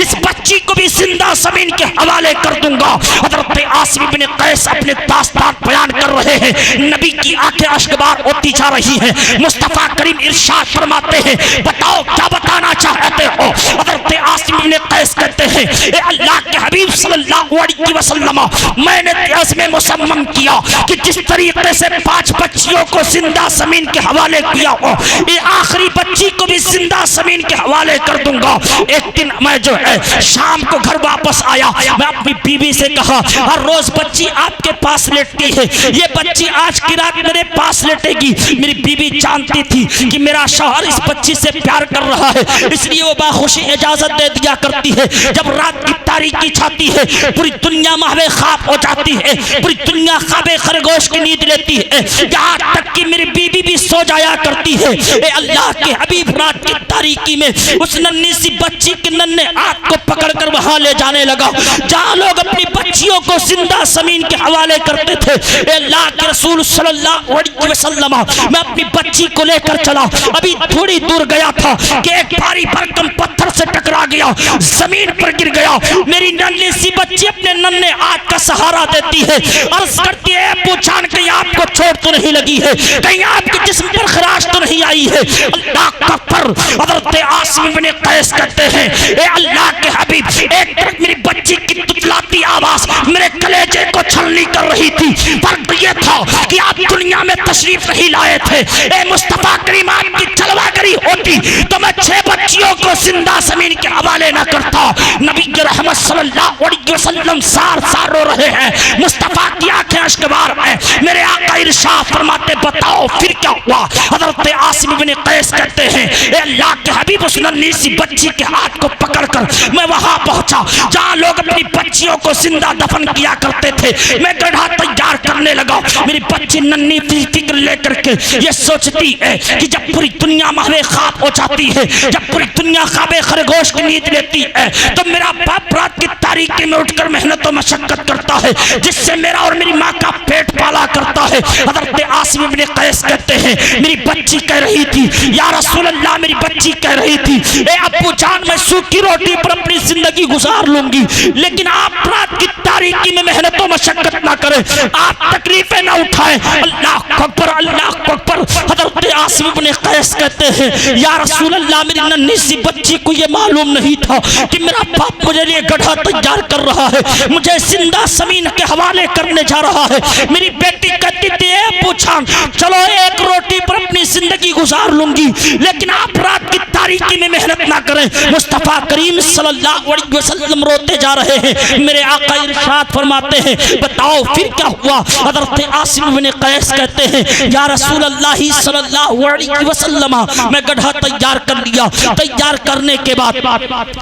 اس بچی کو بھی زندہ زمین کے حوالے کر دوں گا۔ حضرت عاصم بن قیس اپنے داستان بیان کر رہے ہیں، نبی کی آنکھیں اشکبار ہوتی جا رہی ہیں، مصطفیٰ کریم ارشاد فرماتے ہیں بتاؤ کیا بتانا چاہتے ہو؟ حضرت عاصم بن قیس کہتے ہیں اے اللہ کے حبیب صلی اللہ علیہ وسلم، میں نے عزم مصمم کیا کہ جس طریقے سے 5 بچیوں کو زندہ زمین کے حوالے کیا ہو، یہ آخری بچی کو بھی زندہ زمین کے حوالے کر دوں گا۔ ایک دن میں جو ہے شام کو گھر واپس آیا، میں اپنی بیوی سے کہا ہر روز بچی آپ کے پاس لیٹتی ہے، یہ بچی آج کی رات میرے پاس لیٹے گی۔ میری بیوی جانتی تھی کہ میرا شوہر اس بچی سے پیار کر رہا ہے، اس لیے وہ باخوشی اجازت دے دیا کرتی ہے۔ جب رات کی تاریکی چھاتی ہے، پوری دنیا محو خواب ہو جاتی ہے، پوری دنیا خواب خرگوش کی نیند لیتی ہے، یہاں تک کہ میری بیوی بھی سو جایا کرتی ہے۔ اے اللہ کے حبیب، رات کی تاریکی میں اس ننھی سی بچی کے ننھے ہاتھ کو پکڑ کر وہاں لے جانے لگا جہاں لوگ اپنی بچیوں کو زندہ زمین کے حوالے کرتے تھے۔ اے اللہ کے رسول صلی اللہ علیہ وسلم، میں اپنی بچی کو لے کر چلا، ابھی تھوڑی دور گیا تھا کہ ایک بھاری بھرکم پتھر سے ٹکرا گیا، زمین پر گر گیا۔ میری ننھی سی بچی اپنے ننھے ہاتھ کا سہارا دیتی ہے، عرض کرتی ہے ابو جان کہیں آپ کو چوٹ تو نہیں لگی ہے، کہیں آپ کے جسم پر خراش تو نہیں آئی ہے؟ اللہ اکبر۔ حضرت عاصم بن قیس کہتے ہیں اے اللہ کے حبیب، ایک طرف میری بچی کی تتلاتی آواز میرے کلیجے کو چھلنی کر رہی تھی، فرق یہ تھا کہ آپ دنیا میں تشریف نہیں لائے تھے۔ اے مصطفیٰ کریم، آپ کی جلوہ گری ہوتی تو میں 6 بچیوں کو زندہ زمین کے حوالے نہ کرتا۔ نبی کی رحمت صلی اللہ علیہ وسلم سار سار رو رہے ہیں، مصطفیٰ کی آنکھیں اشکبار ہیں۔ میرے آقا ارشاد فرماتے بتاؤ پھر کیا ہوا؟ حضرت عاصم بن قیس کہتے ہیں اے اللہ کے حبیب، اس ننھی سی بچی کے ہاتھ کو پکڑ کر میں وہاں پہنچا جہاں لوگ اپنی بچیوں کو زندہ دفن کیا کرتے تھے۔ میں گڑھا تیار کرنے لگا، میری بچی ننھی فکر لے کر کے یہ سوچتی ہے کہ جب پوری دنیا محو خواب ہو جاتی ہے، جب پوری دنیا خواب خرگوش کی نیند لیتی ہے، تو میرا باپ رات کی تاریکی میں اٹھ کر محنت و مشقت کرتا ہے جس سے میرا اور میری ماں کا پیٹ پالا کرتا ہے۔ حضرت عاصم بن قیس کہتے ہیں میری بچی کہہ رہی تھی یا رسول اللہ، میری بچی کہہ رہی تھی اے ابو جان میں سوکھی روٹی پر اپنی زندگی گزار لوں گی، لیکن آپ رات کی تاریکی میں محنت و مشقت نہ کریں، آپ تکلیفیں نہ اٹھائیں۔ اللہ اکبر، اللہ اکبر۔ حضرت عاصم بن قیس کہتے ہیں یا رسول اللہ، میری ننھی سی بچی کو یہ معلوم نہیں تھا کہ میرا باپ مجھے لیے گڑھا تیار کر رہا ہے، مجھے زندہ زمین کے حوالے کرنے جا رہا ہے۔ میری بیٹی کہتی تھی اے پوچھان چلو ایک روٹی پر اپنی زندگی گزار لوں گی، لیکن آپ رات کی تاریکی میں محنت نہ کریں۔ مصطفیٰ کریم صلی اللہ علیہ وسلم روتے جا رہے ہیں، میرے آقا ارشاد فرماتے ہیں بتاؤ پھر کیا ہوا؟ حضرت عاصم بن قیس کہتے ہیں یا رسول اللہ صلی اللہ علیہ وسلم، میں گڑھا تیار کر لیا، تیار کرنے کے بعد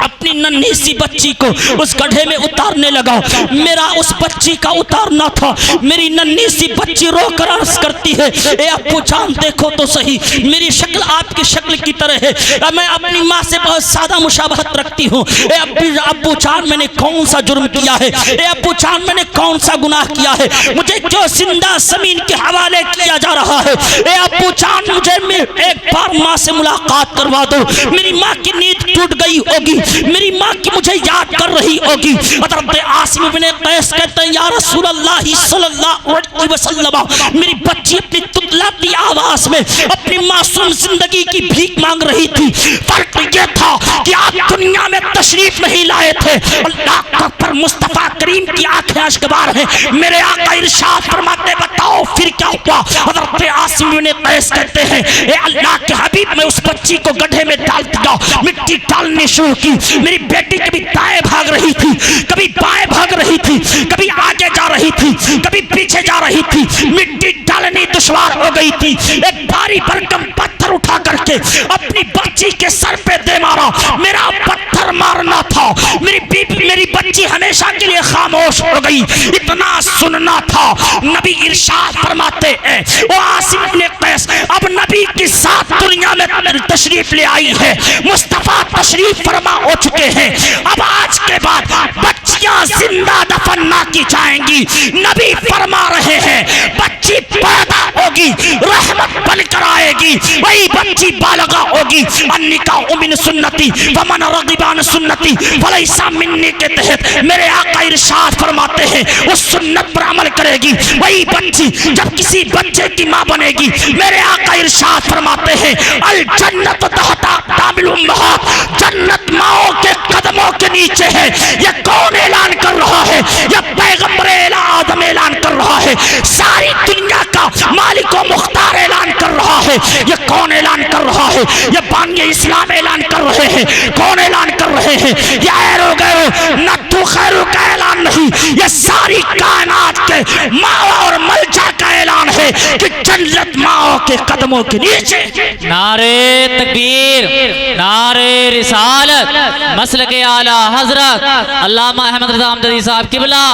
اپنی ننھی سی بچی کو اس گڑھے میں اتارنے لگا۔ میرا اس بچی کا اتارنا تھا، میری ننھی سی بچی رو کر عرض کرتی ہے اے ابو جان دیکھو تو صحیح، میری شکل آپ کی شکل کی طرح ہے، میں اپنی ماں سے بہت سادہ مشابہت رکھتی ہوں۔ اے ابو جان میں نے کون سا جرم کیا ہے؟ اے ابو جان میں نے کون سا گناہ کیا ہے؟ مجھے کیوں زندہ زمین کے حوالے کیا جا رہا ہے؟ اے ابو جان مجھے ایک بار ماں سے ملاقات کروا دو، میری ماں کی نیند ٹوٹ گئی ہوگی، میری ماں کی مجھے یاد کر رہی ہوگی۔ حضرت عاصم بن قیس کہتے ہیں یا رسول اللہ صلی اللہ علیہ وسلم، میری بچی اپنی تتلاتی آواز میں اپنی معصوم زندگی کی بھیک مانگ رہی تھی۔ فرق یہ تھا کہ آپ دنیا میں تشریف نہیں لائے تھے۔ اللہ اکبر، مصطفیٰ کریم کی آنکھیں اشکبار ہیں۔ میرے آقا ارشاد فرماتے بتاؤ پھر کیا ہوا؟ حضرت عاصم بن قیس کہتے ہیں اے اللہ کے حبیب، میں اس بچی کو گڈھے میں ڈال دیا، مٹی ڈالنے شروع کی۔ میری بیٹی کبھی دائیں بھاگ رہی تھی، کبھی بائیں بھاگ رہی تھی، کبھی آگے جا رہی تھی، کبھی پیچھے جا رہی تھی، مٹی ڈالنی دشوار ہو گئی تھی۔ ایک بھاری بھرکم پتھر اٹھا کر کے اپنی بچی کے سر پہ دے مارا۔ میرا پتھر مارنا تھا، میری بچی ہمیشہ کے لیے خاموش ہو گئی، اتنا سننا تھا۔ نبی ارشاد فرماتے ہیں وہ عاصم بن قیس اب نبی کی ساتھ دنیا میں تشریف لے آئی ہے، مصطفیٰ تشریف فرما ہو چکے ہیں۔ اب آج کے بعد بچیاں زندہ دفن نہ کی جائیں گی۔ نبی فرما رہے ہیں بچی پیدا ہوگی، رحمت بن کر آئے گی، وہی بچی بالغہ ہوگی۔ النکاح من سنتی ومن رغب عن سنتی فلیس منی کے تحت میرے آقا ارشاد فرماتے ہیں اس سنت پر عمل کرے گی وہی بچی جب کسی بچے کی ماں بنے گی۔ میرے آقا ارشاد فرماتے ہیں الجنت تحت اقدام الامہات، جنت ماؤں کے قدموں کے نیچے ہے۔ یہ کون اعلان کر رہا ہے؟ یہ پیغمبر آدم اعلان کر رہا ہے، ساری دنیا کا مالک و مختار اعلان کر رہا ہے۔ یہ کون اعلان کر رہا ہے؟ یہ بانی اسلام اعلان کر رہے ہیں۔ کون اعلان کر رہے ہیں؟ یہ ایرو گیرو نتو خیرو کا اعلان نہیں، یہ ساری کائنات کے ماں اور ملجا کا اعلان ہے کہ جنت ماں کے قدموں کے نیچے۔ نعرے تکبیر، نعرے رسالت، مسلک اعلی حضرت علامہ احمد رضا امجدی صاحب قبلہ،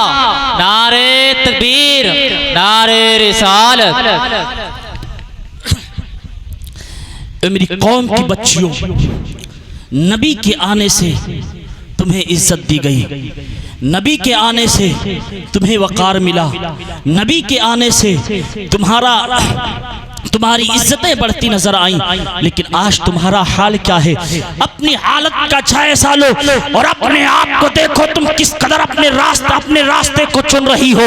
نعرے تکبیر، نعرے رسالت۔ اے میری قوم کی بچیوں، نبی کے آنے سے تمہیں عزت دی گئی، نبی کے آنے سے تمہیں وقار ملا، نبی کے آنے سے تمہاری عزتیں بڑھتی نظر آئیں۔ لیکن آج تمہارا حال کیا ہے؟ اپنی حالت کا جائزہ لو اور اپنے آپ کو دیکھو، تم کس قدر اپنے راستے کو چن رہی ہو۔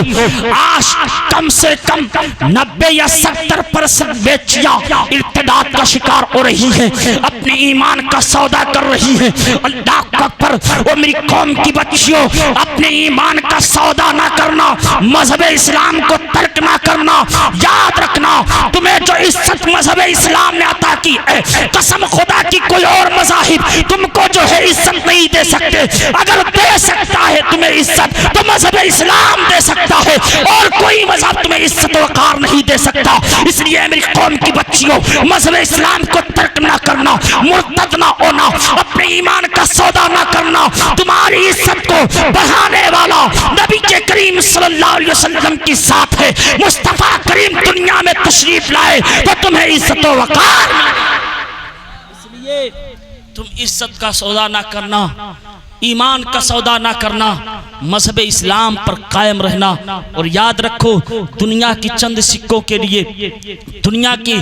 آج کم سے کم 90 یا 70% بیچیاں ارتداد کا شکار ہو رہی ہیں، اپنے ایمان کا سودا کر رہی ہیں۔ اللہ اکبر، وہ میری قوم کی بچیوں، اپنے ایمان کا سودا نہ کرنا، مذہب اسلام کو ترک نہ کرنا۔ یاد رکھنا، تمہیں جو عزت مذہب اسلام نے عطا کی ہے، قسم خدا کی کوئی اور مذاہب تم کو جو ہے عزت نہیں دے سکتے۔ اگر دے سکتا ہے تمہیں عزت تو مذہب اسلام دے سکتا ہے، اور کوئی مذہب تمہیں عزت وقار نہیں دے سکتا۔ اس لیے میری قوم کی بچیوں، مذہب اسلام کو ترک نہ کرنا، مرتد نہ ہونا، اپنے ایمان کا سودا نہ کرنا۔ تمہاری عزت کو بڑھانے والا نبی کے کریم صلی اللہ علیہ وسلم کی ذات ہے۔ مصطفیٰ کریم دنیا میں تشریف لائے تو تمہیں عزت و وقار ملے۔ اس لیے تم عزت کا سودا نہ کرنا، ایمان کا سودا نہ کرنا، مذہب اسلام پر قائم رہنا۔ اور یاد رکھو، دنیا کی چند سکوں کے لیے، دنیا کی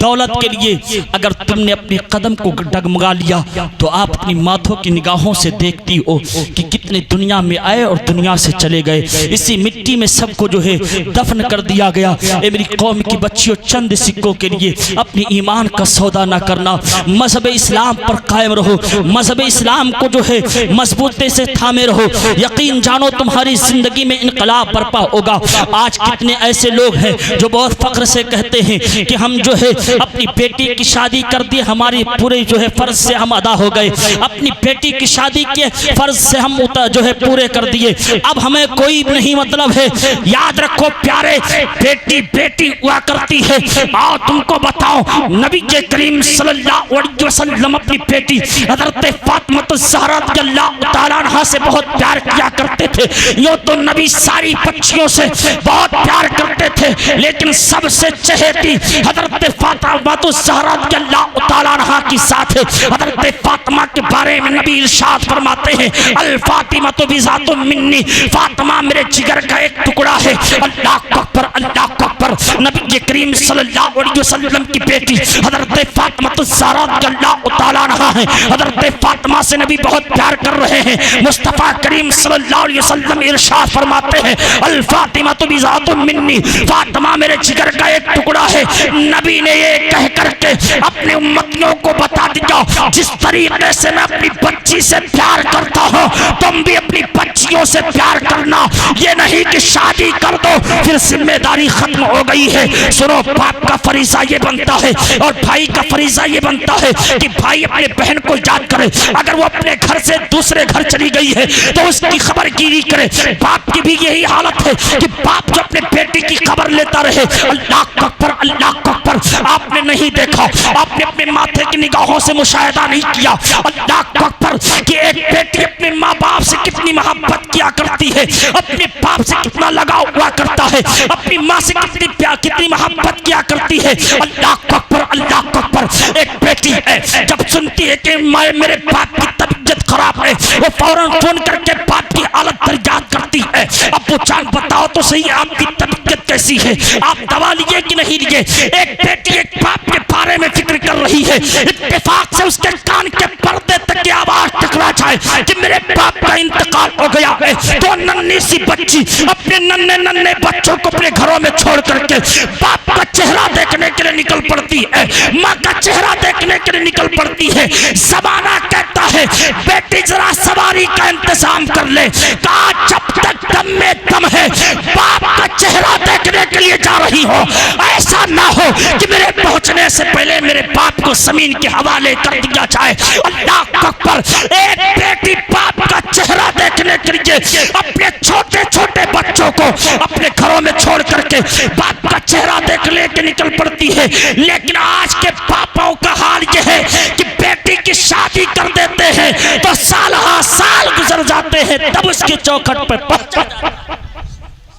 دولت کے لیے اگر تم نے اپنے قدم کو ڈگمگا لیا تو آپ اپنی ماتھوں کی نگاہوں سے دیکھتی ہو کہ کتنے دنیا میں آئے اور دنیا سے چلے گئے، اسی مٹی میں سب کو جو ہے دفن کر دیا گیا۔ اے میری قوم کی بچیوں، چند سکوں کے لیے اپنی ایمان کا سودا نہ کرنا، مذہب اسلام پر قائم رہو، مذہب اسلام کو جو ہے مضبوطی سے تھامے رہو۔ یقین جانو تمہاری زندگی میں انقلاب برپا ہوگا۔ آج کتنے ایسے لوگ ہیں جو بہت فخر سے کہتے ہیں کہ ہم جو ہے اپنی بیٹی کی شادی کر دی، ہماری پورے جو ہے فرض سے ہم ادا ہو گئے، اپنی بیٹی کی شادی کے فرض سے ہم جو ہے پورے کر دیے، اب ہمیں کوئی نہیں مطلب ہے۔ یاد رکھو پیارے، بیٹی بیٹی ہوا کرتی ہے۔ آؤ تم کو بتاؤ، نبی کے کریم صلی اللہ علیہ وسلم اپنی بیٹی حضرت فاطمہ الزہرا رضی اللہ تعالیٰ عنہ سے بہت پیار کیا کرتے تھے۔ یوں تو نبی ساری بچیوں سے بہت پیار کرتے تھے، لیکن سب سے چہیتی حضرت فاطمہ الزہرا رضی اللہ تعالیٰ عنہ کی ذات ہے۔ حضرت فاطمہ کے بارے میں نبی ارشاد فرماتے ہیں، الفاطمہ بذات منی، فاطمہ میرے جگر کا ایک ٹکڑا ہے۔ اللہ اکبر، اللہ اکبر۔ نبی کریم صلی اللہ علیہ وسلم کی بیٹی حضرت فاطمہ الزہرا رضی اللہ تعالیٰ عنہ ہے۔ حضرت فاطمہ سے نبی بہت پیار کر رہے ہیں۔ مصطفیٰ کریم صلی اللہ علیہ وسلم ارشاد فرماتے ہیں، الفاطمہ بذات منی، فاطمہ میرے جگر کا ایک ٹکڑا ہے۔ نبی نے یہ کہہ کر کے اپنے امتیوں کو بتا دیا، جس طریقے سے میں اپنی بچی سے پیار کرتا ہوں، تم بھی اپنی بچیوں سے پیار کرنا۔ یہ نہیں کہ شادی کر دو پھر ذمہ داری ختم ہو گئی ہے۔ سنو، باپ کا فریضہ یہ بنتا ہے اور بھائی کا فریضہ یہ بنتا ہے کہ بھائی اپنے بہن کو یاد کرے، اگر وہ اپنے گھر سے دوسرے گھر چلی گئی ہے تو اس کی خبر گیری کرے۔ باپ کی بھی یہی حالت ہے کہ باپ جو اپنے بیٹی کی خبر لیتا رہے۔ اللہ اکبر، اللہ اکبر۔ آپ نے نہیں دیکھا، آپ نے اپنے ماتھے کی نگاہوں سے مشاہدہ نہیں کیا، اللہ اکبر، کہ ایک بیٹی اپنے ماں باپ سے کتنی محبت کیا کرتی ہے، اپنے باپ سے کتنا لگاؤ ہوا کرتا ہے، اپنی ماں سے کتنی محبت کیا کرتی ہے۔ اللہ اکبر، اللہ اکبر۔ ایک بیٹی ہے جب سنتی ہے کہ میرے باپ کی طبیعت خراب ہے، وہ فوراً فون کر کے باپ کی حالت دریافت کرتی ہے۔ ابو جان بتاؤ تو صحیح، آپ کی طبیعت کیسی ہے، آپ دوا لیے کہ نہیں لیے؟ ایک بیٹی ایک باپ کے بارے میں فکر کر رہی ہے، اتفاق سے اس کے کان کے پردے تک کی آواز ٹکرا جائے کہ میرے باپ کا انتقال ہو گیا ہے، تو ننھی سی بچی اپنے ننھے بچوں کو اپنے گھروں میں چھوڑ کر کے باپ کا چہرہ دیکھنے کے لیے نکل پڑتی ہے، ماں کا چہرہ دیکھنے کے لیے نکل پڑتی ہے۔ زمانہ کہتا ہے بیٹی ذرا سواری کا انتظام کر لے، کہا جب تک دم میں دم ہے باپ کا چہرہ دیکھنے کے لیے جا رہی ہو، ایسا نہ ہو کہ میرے پہنچنے سے پہلے میرے باپ کو زمین کے حوالے کر دیا جائے۔ اللہ اکبر۔ ایک بیٹی باپ کا چہرہ دیکھنے کے لیے اپنے چھوٹے چھوٹے بچوں کو اپنے گھروں میں چھوڑ کر کے باپ کا چہرہ دیکھنے کے نکل پڑتی ہے، لیکن آج کے باپوں کا حال یہ ہے کہ بیٹی کی شادی کر دیتے ہیں تو سال ہاں سال گزر جاتے ہیں، تب اس کی چوکھٹ پر پہنچ جاتے ہیں۔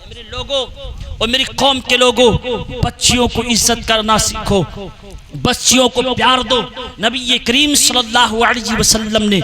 میرے لوگوں اور میری قوم کے لوگوں، بچیوں کو عزت کرنا سیکھو، بچیوں کو پیار دو۔ نبی کریم صلی اللہ علیہ وسلم نے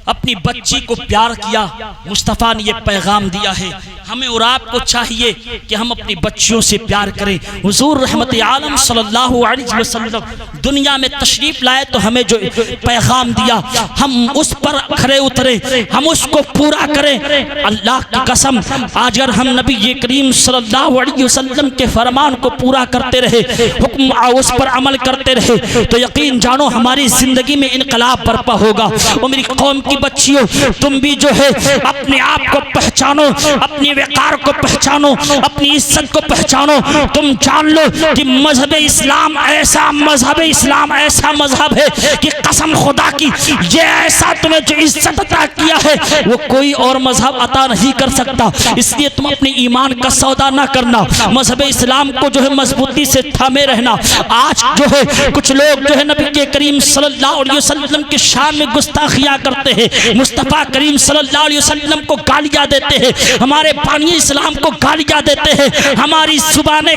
اپنی بچی کو پیار کیا، مصطفیٰ نے یہ پیغام دیا ہے ہمیں اور آپ کو چاہیے کہ ہم اپنی بچیوں سے پیار کریں۔ حضور رحمت عالم صلی اللہ علیہ وسلم دنیا میں تشریف لائے تو ہمیں جو پیغام دیا ہم اس پر کھرے اترے، ہم اس کو پورا کریں۔ اللہ کی قسم اگر ہم نبی کریم صلی اللہ علیہ وسلم کے فرمان کو پورا کرتے رہے، حکم اس پر عمل کرتے رہے، تو یقین جانو ہماری زندگی میں انقلاب برپا ہوگا۔ اور میری قوم کی بچیوں، تم بھی جو ہے اپنے آپ کو پہچانو، اپنی وقار کو پہچانو، اپنی عزت کو پہچانو. تم جان لو کہ مذہب اسلام ایسا مذہب ہے کہ قسم خدا کی یہ ایسا تمہیں جو عزت عطا کیا ہے وہ کوئی اور مذہب عطا نہیں کر سکتا. اس لیے تم اپنے ایمان کا سودا نہ کرنا، مذہب اسلام کو جو ہے مضبوطی سے تھامے رہنا. آج جو ہے کچھ لوگ جو ہے نبی کے کریم صلی اللہ علیہ وسلم کی شان میں گستاخیاں کرتے ہیں، مصطفیٰ کریم صلی اللہ علیہ وسلم کو گالیاں دیتے ہیں، ہمارے بانی اسلام کو گالیاں دیتے ہیں. ہماری زبانیں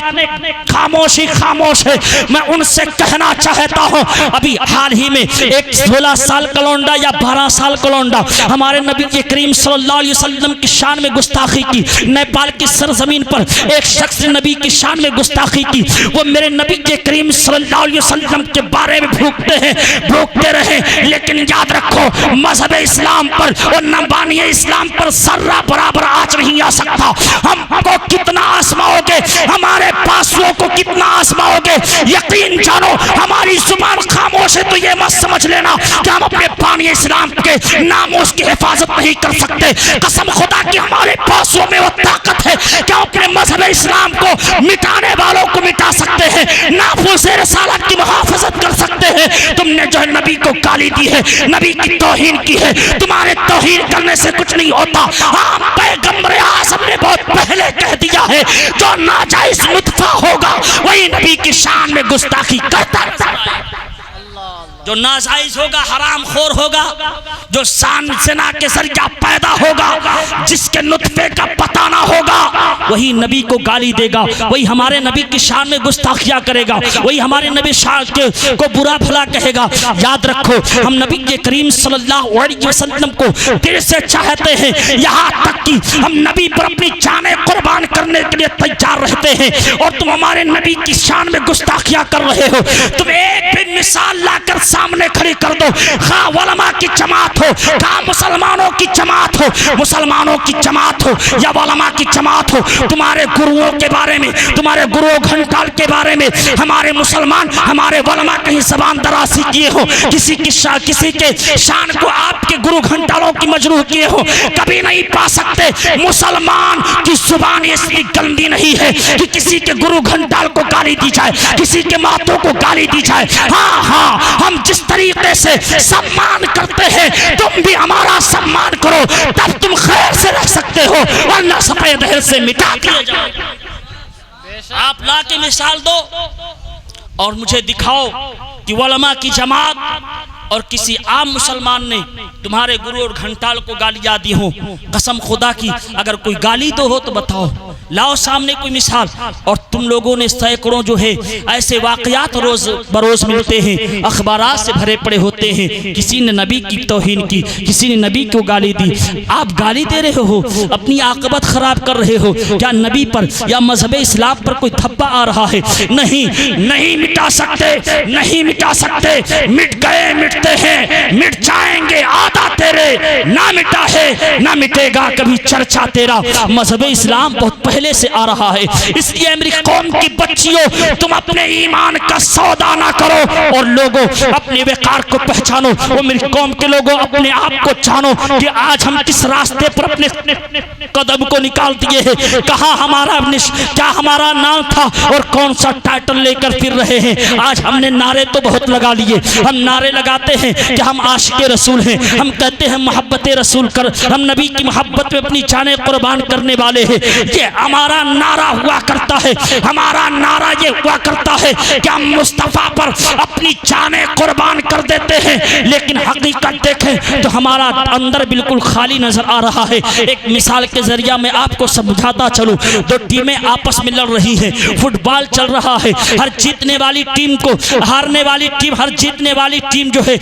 خاموش ہے. میں ان سے کہنا چاہتا ہوں، ابھی حال ہی میں ایک 16 سال کا لونڈا یا 12 سال کا لونڈا ہمارے نبی کے کریم صلی اللہ علیہ وسلم کی شان میں گستاخی کی. نیپال کی سرزمین پر ایک شخص نے نبی کی شان میں گستاخی کی. وہ میرے نبی کے کریم صلی اللہ علیہ وسلم کے بارے میں بھوکتے رہے، لیکن یاد رکھو مذہب اسلام پر اور نبانی اسلام پر ذرہ برابر آنچ نہیں آ سکتا. ہم کو کتنا آزماؤ گے، ہمارے پاسوں کو کتنا آزماؤ گے، یقین جانو ہماری زبان خاموش ہے تو یہ مت سمجھ لینا کہ ہم اپنے بانی اسلام کے ناموس کی حفاظت نہیں کر سکتے. قسم خدا کی ہمارے پاسوں میں وہ طاقت ہے کہ ہم اپنے مذہب اسلام کو مٹانے والوں کو مٹا سکتے ہیں، ناموس رسالت کی محافظت کر سکتے ہیں. تم نے جو ہے نبی کو گالی دی ہے، نبی کی توہین کی ہے، تمہارے توہین کرنے سے کچھ نہیں ہوتا. ہاں پیغمبر اعظم نے بہت پہلے کہہ دیا ہے جو ناجائز نطفہ ہوگا وہی نبی کی شان میں گستاخی کرتا ہے. جو ناجائز ہوگا، حرام خور ہوگا، جو زنا کے ذریعہ پیدا ہوگا، جس کے نطفے کا پتہ نہ ہوگا وہی نبی کو گالی دے گا، وہی ہمارے نبی کی شان میں گستاخیاں کرے گا، وہی ہمارے نبی شان کو برا بھلا کہے گا. یاد رکھو ہم نبی کے کریم صلی اللہ علیہ وسلم کو دل سے چاہتے ہیں، یہاں تک کہ ہم نبی پر اپنی جانیں قربان کرنے کے لیے تیار رہتے ہیں، اور تم ہمارے نبی کی شان میں گستاخیاں کر رہے ہو. تم ایک بھی مثال لا کر سامنے کھڑی کر دو، خواہ علماء کی جماعت ہو، خواہ مسلمانوں کی جماعت ہو یا علماء کی جماعت ہو. تمہارے گروؤں کے بارے میں، تمہارے گرو گھنٹال کے بارے میں ہمارے مسلمان، ہمارے علماء کہیں زبان درازی کیے ہو، کسی کے شان کو آپ کے گرو گھنٹالوں کی مجروح کیے ہو، کبھی نہیں پا سکتے. مسلمان کی زبان اتنی گندی نہیں ہے کہ کسی کے گرو گھنٹال کو گالی دی جائے، کسی کے ماتوں کو گالی دی جائے. ہاں ہم جس طریقے سے سمان کرتے ہیں تم بھی ہمارا سمان کرو، تب تم خیر سے رہ سکتے ہو، ورنہ سفید ہر سے مٹا دیا جائے. آپ لا کے مثال دو اور مجھے دکھاؤ کہ علماء کی جماعت اور کسی عام مسلمان نے تمہارے گرو اور گھنٹال کو گالیاں دی ہوں. قسم خدا کی اگر کوئی گالی تو ہو تو بتاؤ، لاؤ سامنے کوئی مثال. اور تم لوگوں نے سینکڑوں جو ہے ایسے واقعات روز بروز ملتے ہیں، اخبارات سے بھرے پڑے ہوتے ہیں، کسی نے نبی کی توہین کی، کسی نے نبی کو گالی دی. آپ گالی دے رہے ہو، اپنی عاقبت خراب کر رہے ہو. کیا نبی پر یا مذہب اسلام پر کوئی دھبا آ رہا ہے؟ نہیں مٹا سکتے. مٹ گئے، مٹتے ہیں، مٹ جائیں گے. آدھا تیرے نہ مٹا ہے، نہ مٹے گا کبھی چرچا تیرا. مذہب اسلام بہت پہلے سے آ رہا ہے. اس لیے میری قوم کی بچیوں تم اپنے ایمان کا سودا نہ کرو اور لوگوں اپنے وقار کو پہچانو. اور میری قوم کے لوگوں اپنے آپ کو جانو کہ آج ہم کس راستے پر اپنے قدم کو نکال دیے ہیں. کہاں کیا ہمارا نام تھا اور کون سا ٹائٹل لے کر پھر رہے ہیں. آج ہم نے نعرے تو بہت لگا لیے، ہم نعرے لگاتے ہیں کہ ہم عاشق رسول ہیں، ہم کہتے ہیں محبت رسول کر، ہم نبی کی محبت میں اپنی جانیں قربان کرنے والے ہیں. یہ ہمارا نعرہ ہوا کرتا ہے، ہمارا نعرہ یہ ہوا کرتا ہے کہ ہم مصطفیٰ پر اپنی جانیں قربان کر دیتے ہیں. لیکن حقیقت دیکھیں تو ہمارا اندر بالکل خالی نظر آ رہا ہے. ایک مثال کے ذریعہ میں آپ کو سمجھاتا چلوں. دو ٹیمیں آپس میں لڑ رہی ہیں، فٹ بال چل رہا ہے. ہر جیتنے والی ٹیم کو ہارنے والی ٹیم، ہر جیتنے والی ٹیم جو ہے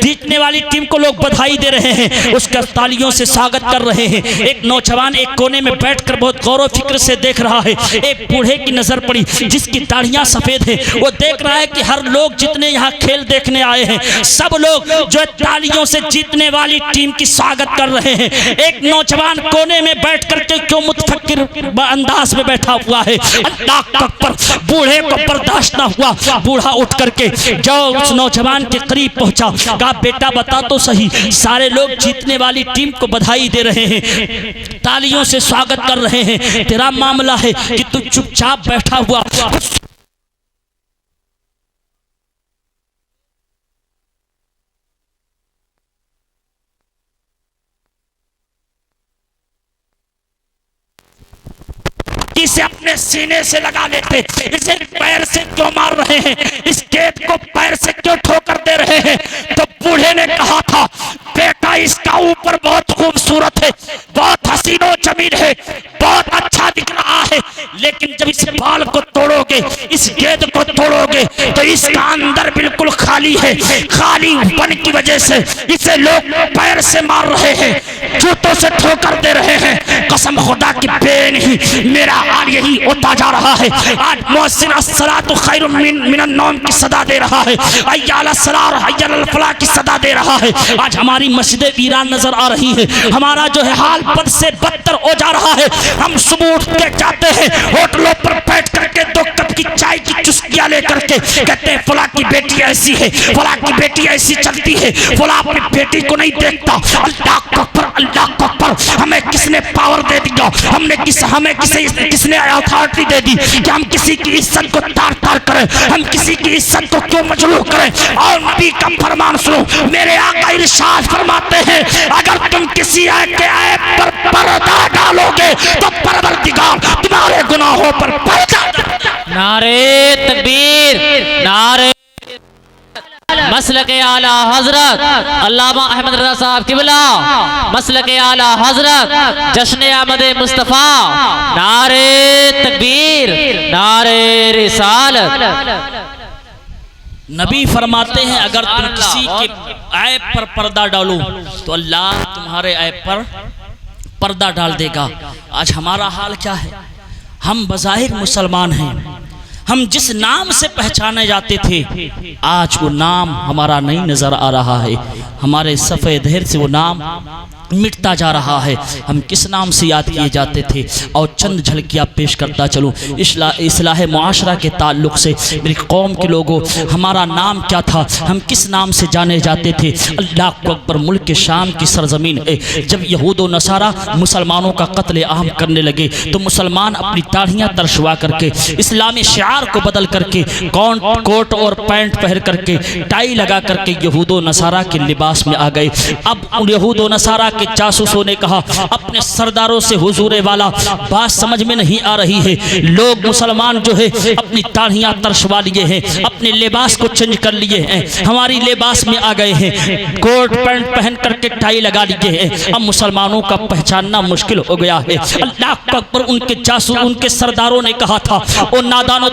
جیتنے والی ٹیم کو لوگ بدھائی دے رہے ہیں، اس کا تالیوں سے سواگت کر رہے ہیں. ایک نوجوان ایک کونے میں بیٹھ کر بہت غور و فکر سے دیکھ رہا ہے. ایک بوڑھے کی نظر پڑی جس کی داڑھیاں سفید ہیں. وہ دیکھ رہا ہے کہ ہر لوگ جتنے یہاں کھیل دیکھنے آئے ہیں سب لوگ جو تالیوں سے جیتنے والی ٹیم کی سواگت کر رہے ہیں. ایک نوجوان کونے میں بیٹھ کر کے کیوں متفکر انداز میں بیٹھا ہوا ہے. اللہ اکبر. بوڑھے کو برداشت نہ ہوا. بوڑھا اٹھ کر کے جو اس نوجوان کے قریب پہنچا, کہا بیٹا بتا تو صحیح, سارے لوگ جیتنے والی ٹیم کو بدھائی دے رہے ہیں, تالیوں سے سواگت کر رہے ہیں, تیرا معاملہ ہے کہ تو چپ چاپ بیٹھا ہوا. اسے اپنے سینے سے لگا لیتے, اسے پیر سے کیوں مار رہے ہیں, اس گیٹ کو پیر سے کیوں ٹھوکر دے رہے ہیں. تو بوڑھے نے کہا تھا بیٹا اس کا اوپر بہت خوبصورت ہے, بہت حسین و جمیل ہے, بہت اچھا دکھ رہا ہے, لیکن جب اس بال کو توڑو گے, اس گیٹ کو توڑو گے تو اس کا اندر بالکل خالی ہے. خالی پن کی وجہ سے اسے لوگ پیر سے مار رہے ہیں, جوتوں سے ٹھوکر دے رہے ہیں. قسم خدا کی بے نہیں, میرا حال یہی ہوتا جا رہا ہے. آج مؤذن الصلاۃ خیر من النوم کی صدا دے رہا ہے, حی علی الصلاۃ حی علی الفلاح کی صدا دے رہا ہے. آج ہماری مسجدیں ویران نظر آ رہی ہے, ہمارا جو ہے حال بد سے بدتر ہو جا رہا ہے. ہم صبح اٹھ کے جاتے ہیں ہوٹلوں پر بیٹھ کر کے 2 کپ کی چائے کی چسکیاں لے کر کے کہتے ہیں فلاں کی بیٹی ایسی ہے, فلاں کی بیٹی ایسی چلتی ہے, فلاں اپنی بیٹی کو نہیں دیکھتا. اللہ اکبر, اللہ اکبر. ہمیں کس نے پاور دے دیا, ہمیں کس نے اتھارٹی دے دی کہ ہم کسی کی عزت کو تار تار کریں, ہم کسی کی عزت کو کیوں مجروح کریں. اور نبی کا فرمان سنو, میرے آقا ارشاد فرماتے ہیں اگر تم کسی عیب کے عیب پر پردہ ڈالو گے تو پروردگار تمہارے گناہوں پر پردہ. نعرے تکبیر, نعرے مسلک اعلی حضرت علامہ احمد رضا صاحب قبلہ, مسلک اعلی حضرت جشن احمد مصطفیٰ. نعرے تکبیر, نعرے رسالت. نبی فرماتے ہیں اگر تم کسی کے عیب پر پردہ ڈالو تو اللہ تمہارے عیب پر پردہ ڈال دے گا. آج ہمارا حال کیا ہے, ہم بظاہر مسلمان ہیں, ہم جس نام سے پہچانے جاتے تھے آج وہ نام ہمارا نہیں نظر آ رہا ہے, ہمارے صفحے دھیر سے وہ نام مٹتا جا رہا ہے. ہم کس نام سے یاد کیے جاتے تھے, اور چند جھلکیاں پیش کرتا چلوں اصلاح معاشرہ کے تعلق سے. میری قوم کے لوگوں, ہمارا نام کیا تھا, ہم کس نام سے جانے جاتے تھے. اللہ اکبر. ملک شام کی سرزمین ہے, جب یہود و نصارہ مسلمانوں کا قتل عام کرنے لگے تو مسلمان اپنی داڑھیاں ترشوا کر کے اسلامی شعار کو بدل کر کے کوٹ اور پینٹ پہن کر کے ٹائی لگا کر کے یہود و نصارہ کے لباس میں آ گئے. اب یہود و نصارہ کے جاسوسوں نے کہا اپنے سرداروں سے حضور والا بات سمجھ میں نہیں آ رہی ہے, لوگ مسلمان جو ہے اپنی داڑھیاں ترشوا لیے ہیں, اپنے لباس کو چینج کر لیے ہیں, ہماری لباس میں آ گئے ہیں, کوٹ پینٹ پہن کر کے ٹائی لگا لیے ہیں, اب مسلمانوں کا پہچاننا مشکل ہو گیا ہے. اللہ اکبر. ان کے جاسوس, ان کے سرداروں نے کہا تھا او نادانو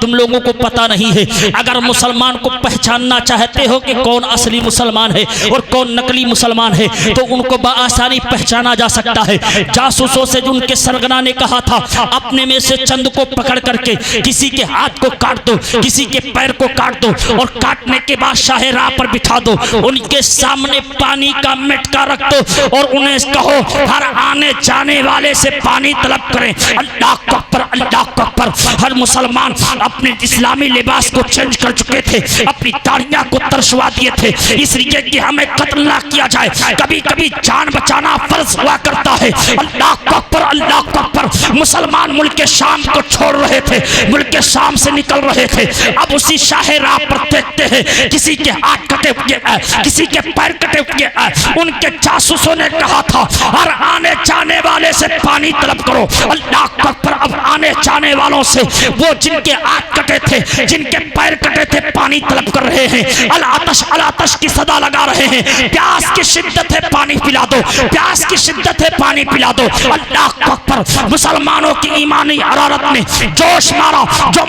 تم لوگوں کو پتا نہیں ہے, اگر مسلمان کو پہچاننا چاہتے ہو کہ کون اصلی مسلمان ہے اور کون نقلی مسلمان ہے تو ان کو بآسانی پہچانا جا سکتا ہے. جاسوسوں سے جو ان کے سرگنا نے کہا تھا اپنے میں سے چند کو پکڑ کر کے کسی کے ہاتھ کو کاٹ دو, کسی کے پیر کو کاٹ دو, اور کاٹنے کے بعد شاہ راہ پر بٹھا دو, ان کے سامنے پانی کا مٹکا رکھ دو اور انہیں کہو ہر آنے جانے والے سے پانی طلب کریں. اللہ اکبر, اللہ اکبر. ہر مسلمان اپنے اسلامی لباس کو چینج کر چکے تھے, اپنی داڑھیاں کو ترشوا دیے تھے اس لیے کہ ہمیں قتل نہ کیا جائے. کبھی کبھی جان بچانا فرض ہوا کرتا ہے. اللہ اکبر, اللہ اکبر. مسلمان ملک شام کو چھوڑ رہے تھے, ملک شام سے نکل رہے تھے. اب اسی شاہ راہ پر دیکھتے ہیں کسی کے ہاتھ کٹے ہوئے, کسی کے پیر کٹے ہوئے. ان کے جاسوسوں نے کہا تھا ہر آنے جانے والے سے پانی طلب کرو. اللہ اکبر. اب آنے جانے والوں سے وہ جن کے ہاتھ کٹے تھے, جن کے پیر کٹے تھے, پانی طلب کر رہے ہیں. العطش العطش کی صدا لگا رہے ہیں, پیاس کی شدت ہے پانی پلا دو, پیاس کی شدت ہے پانی پلا دو. اللہ اکبر. مسلمانوں کی ایمانی حرارت نے جوش مارا, جو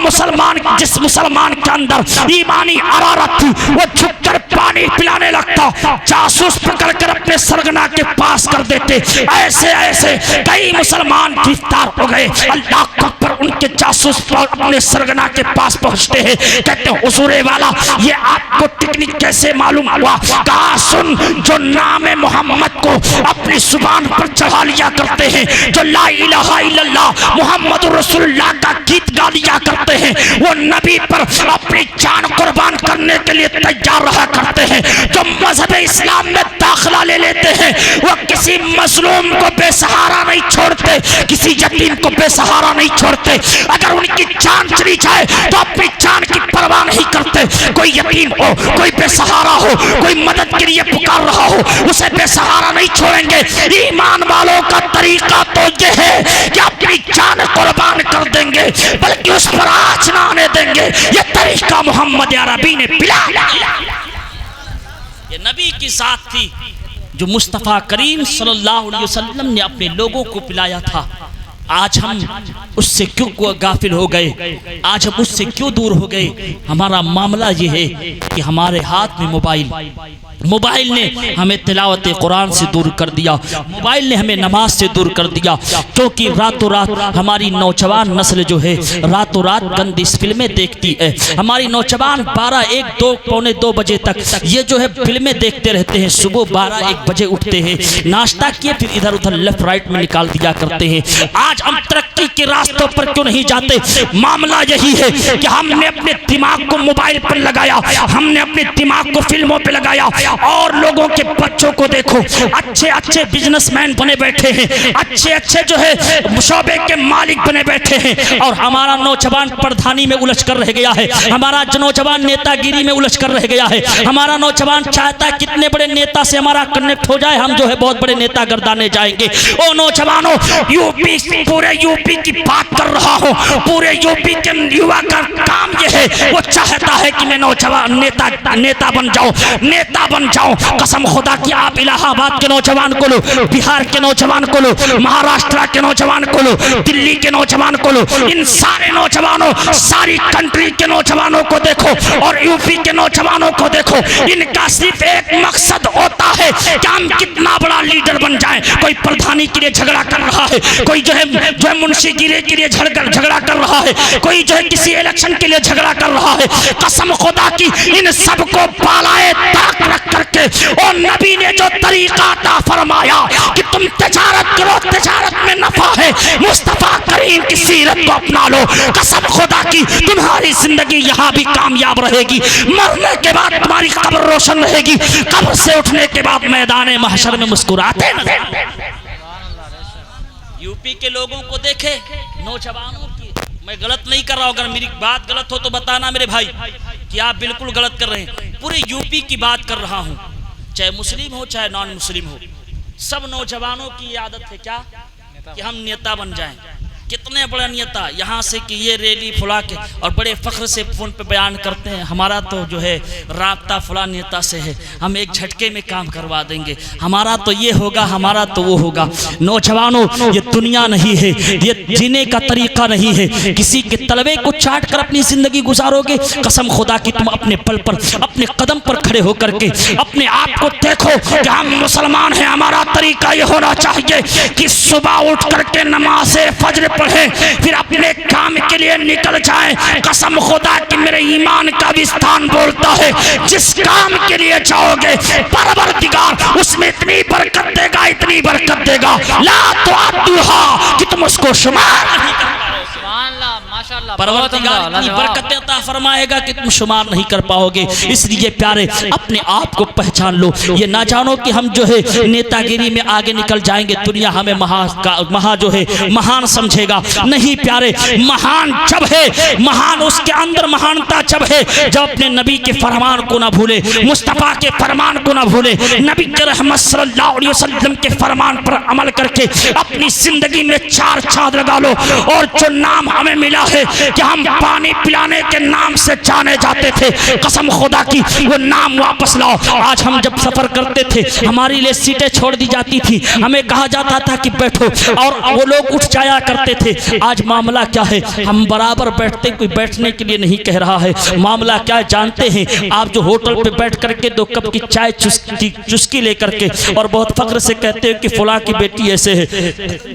جس مسلمان کے اندر ایمانی حرارت تھی وہ جھک کر پانی پلانے لگتا. جاسوس پکڑ کر اپنے اپنے سرگنا کے پاس کر دیتے. ایسے ایسے کئی مسلمان گرفتار ہو گئے. اللہ اکبر, ان کے جاسوس اپنے سرگنا کے پاس پہنچتے ہیں, کہتے ہیں حضور والا یہ آپ کو ٹیکنک کیسے معلوم ہوا؟ کہا سن, جو نام محمد کو اپنی زبان پر چڑھا لیا کرتے ہیں, جو لا الہ الا اللہ محمد رسول اللہ کا گیت گا لیا کرتے ہیں, وہ نبی پر اپنی جان قربان کرنے کے لیے تیار رہا کرتے ہیں. جو مذہب اسلام میں داخلہ لے لیتے ہیں وہ کسی مظلوم کو بے سہارا نہیں چھوڑتے, کسی یتیم کو بے سہارا نہیں چھوڑتے. اگر ان کی جان چلی جائے تو اپنی جان کی پرواہ نہیں کرتے. کوئی یتیم ہو, کوئی بے سہارا ہو, کوئی مدد کے لیے پکار رہا ہو, اسے بے سہارا نہیں چھوڑیں گے. ایمان والوں کا طریقہ تو یہ ہے کہ اپنی جان قربان کر دیں گے, بلکہ اس پر آنچ نہ آنے دیں گے. یہ طریقہ محمد عربی نے پلایا. یہ نبی کی ذات تھی جو مصطفیٰ کریم صلی اللہ علیہ وسلم نے اپنے لوگوں کو پلایا تھا. آج ہم اس سے کیوں غافل ہو گئے, آج ہم اس سے کیوں دور ہو گئے؟ ہمارا معاملہ یہ ہے کہ ہمارے ہاتھ میں موبائل نے ہمیں تلاوت قرآن سے دور کر دیا, موبائل نے ہمیں نماز سے دور کر دیا. کیونکہ راتوں رات ہماری نوجوان نسل جو ہے راتوں رات گندی فلمیں دیکھتی ہے. ہماری نوجوان 12, 1, 2, پونے 2 بجے تک یہ جو ہے فلمیں دیکھتے رہتے ہیں. صبح 12, 1 بجے اٹھتے ہیں, ناشتہ کیے پھر ادھر ادھر لیفٹ رائٹ میں نکال دیا کرتے ہیں. آج ہم ترقی کے راستوں پر کیوں نہیں جاتے؟ معاملہ یہی ہے کہ ہم نے اپنے دماغ کو موبائل پر لگایا, ہم نے اپنے دماغ کو فلموں پہ لگایا. اور لوگوں کے بچوں کو دیکھو, اچھے اچھے بزنس مین بنے بیٹھے ہیں, اچھے اچھے جو ہے شعبے کے مالک بنے بیٹھے ہیں, اور ہمارا نوجوان پردھانی میں الجھ کر رہ گیا ہے, ہمارا نوجوان نیتا گیری میں الجھ کر رہ گیا ہے. ہمارا نوجوان چاہتا ہے کتنے بڑے نیتا سے ہمارا کنیکٹ ہو جائے, ہم جو ہے بہت بڑے نیتا گردانے جائیں گے. او نوجوانوں, یوپی, پورے یوپی کی بات کر رہا ہوں, پورے یوپی کے یوا کا کام یہ ہے, وہ چاہتا ہے کہ میں نوجوان نیتا بن جاؤں. قسم خدا کی آپ الہ آباد کے نوجوان کو لو, بہار کے نوجوان کو لو, مہاراشٹر کے نوجوان کو لو, دلی کے نوجوان کو لو, ان سارے نوجوانوں, ساری کنٹری کے نوجوانوں کو دیکھو اور یوپی کے نوجوانوں کو دیکھو. ان کا صرف ایک مقصد ہوتا ہے کہ ہم کتنا بڑا لیڈر بن جائیں. کوئی پردھانی کے لیے جھگڑا کر رہا ہے, کوئی جو ہے منشی گیری کے لیے جھگڑا کر رہا ہے, کوئی جو ہے کسی الیکشن کے لیے جھگڑا کر رہا ہے. قسم خدا کی ان سب کو بالائے طاق رکھ کر کے اور نبی نے جو طریقہ عطا فرمایا کہ تم تجارت کرو, تجارت میں نفع ہے, مصطفیٰ کریم کی سیرت کو اپنا لو. قسم خدا کی تمہاری زندگی یہاں بھی کامیاب رہے گی, مرنے کے بعد تمہاری قبر روشن رہے گی, قبر سے اٹھنے کے بعد میدان محشر میں مسکراتے نظر. یوپی کے لوگوں کو دیکھے, نوجوانوں کی, میں غلط نہیں کر رہا ہوں, اگر میری بات غلط ہو تو بتانا میرے بھائی کہ آپ بالکل غلط کر رہے ہیں. پورے یوپی کی بات کر رہا ہوں, چاہے مسلم ہو چاہے نان مسلم ہو, سب نوجوانوں کی عادت ہے کیا کہ ہم نیتا بن جائیں. کتنے بڑا نیتا یہاں سے کہ یہ ریلی فلاں کے, اور بڑے فخر سے فون پہ بیان کرتے ہیں ہمارا تو جو ہے رابطہ فلاں نیتا سے ہے, ہم ایک جھٹکے میں کام کروا دیں گے, ہمارا تو یہ ہوگا, ہمارا تو وہ ہوگا. نوجوانوں, یہ دنیا نہیں ہے, یہ جینے کا طریقہ نہیں ہے. کسی کے طلبے کو چاٹ کر اپنی زندگی گزارو گے. قسم خدا کی تم اپنے پل پر, اپنے قدم پر کھڑے ہو کر کے اپنے آپ کو دیکھو کہ ہم مسلمان ہیں. ہمارا طریقہ یہ ہونا چاہیے کہ صبح اٹھ کر کے نماز فجر پڑھیں, پھر اپنے کام کے لیے نکل جائیں. قسم خدا کہ میرے ایمان کا وستان بولتا ہے, جس کام کے لیے جاؤ گے پروردگار اس میں اتنی برکت دے گا, اتنی برکت دے گا, لا تعدوها کہ تم اس کو شمار نہیں کر پاؤ. پروردگار اتنی برکتیں عطا فرمائے گا کہ تم شمار نہیں کر پاؤ گے. اس لیے پیارے اپنے آپ کو پہچان لو, یہ نہ جانو کہ ہم جو ہے نیتا گیری میں آگے نکل جائیں گے, دنیا ہمیں مہا جو ہے مہان سمجھے گا. نہیں پیارے, مہان جب ہے, مہان اس کے اندر مہانتا جب ہے جب اپنے نبی کے فرمان کو نہ بھولے, مصطفیٰ کے فرمان کو نہ بھولے, نبی کے رحمت صلی اللہ علیہ وسلم کے فرمان پر عمل کر کے اپنی زندگی میں 4 چاند لگا لو. اور جو نام ہمیں ملا ہے کہ ہم پانی پلانے کے نام سے جانے جاتے تھے، قسم خدا کی وہ نام واپس لاؤ۔ آج ہم جب سفر کرتے تھے ہماری لیے سیٹیں چھوڑ دی جاتی تھی، ہمیں کہا جاتا تھا کہ بیٹھو اور وہ لوگ اٹھ جایا کرتے تھے۔ آج معاملہ کیا ہے؟ ہم برابر بیٹھتے، کوئی بیٹھنے کے لیے نہیں کہہ رہا ہے۔ معاملہ کیا ہے جانتے ہیں؟ آپ جو ہوٹل پہ بیٹھ کر کے 2 کپ کی چائے چسکی لے کر کے اور بہت فخر سے کہتے ہیں کہ فلاں کی بیٹی ایسے ہے،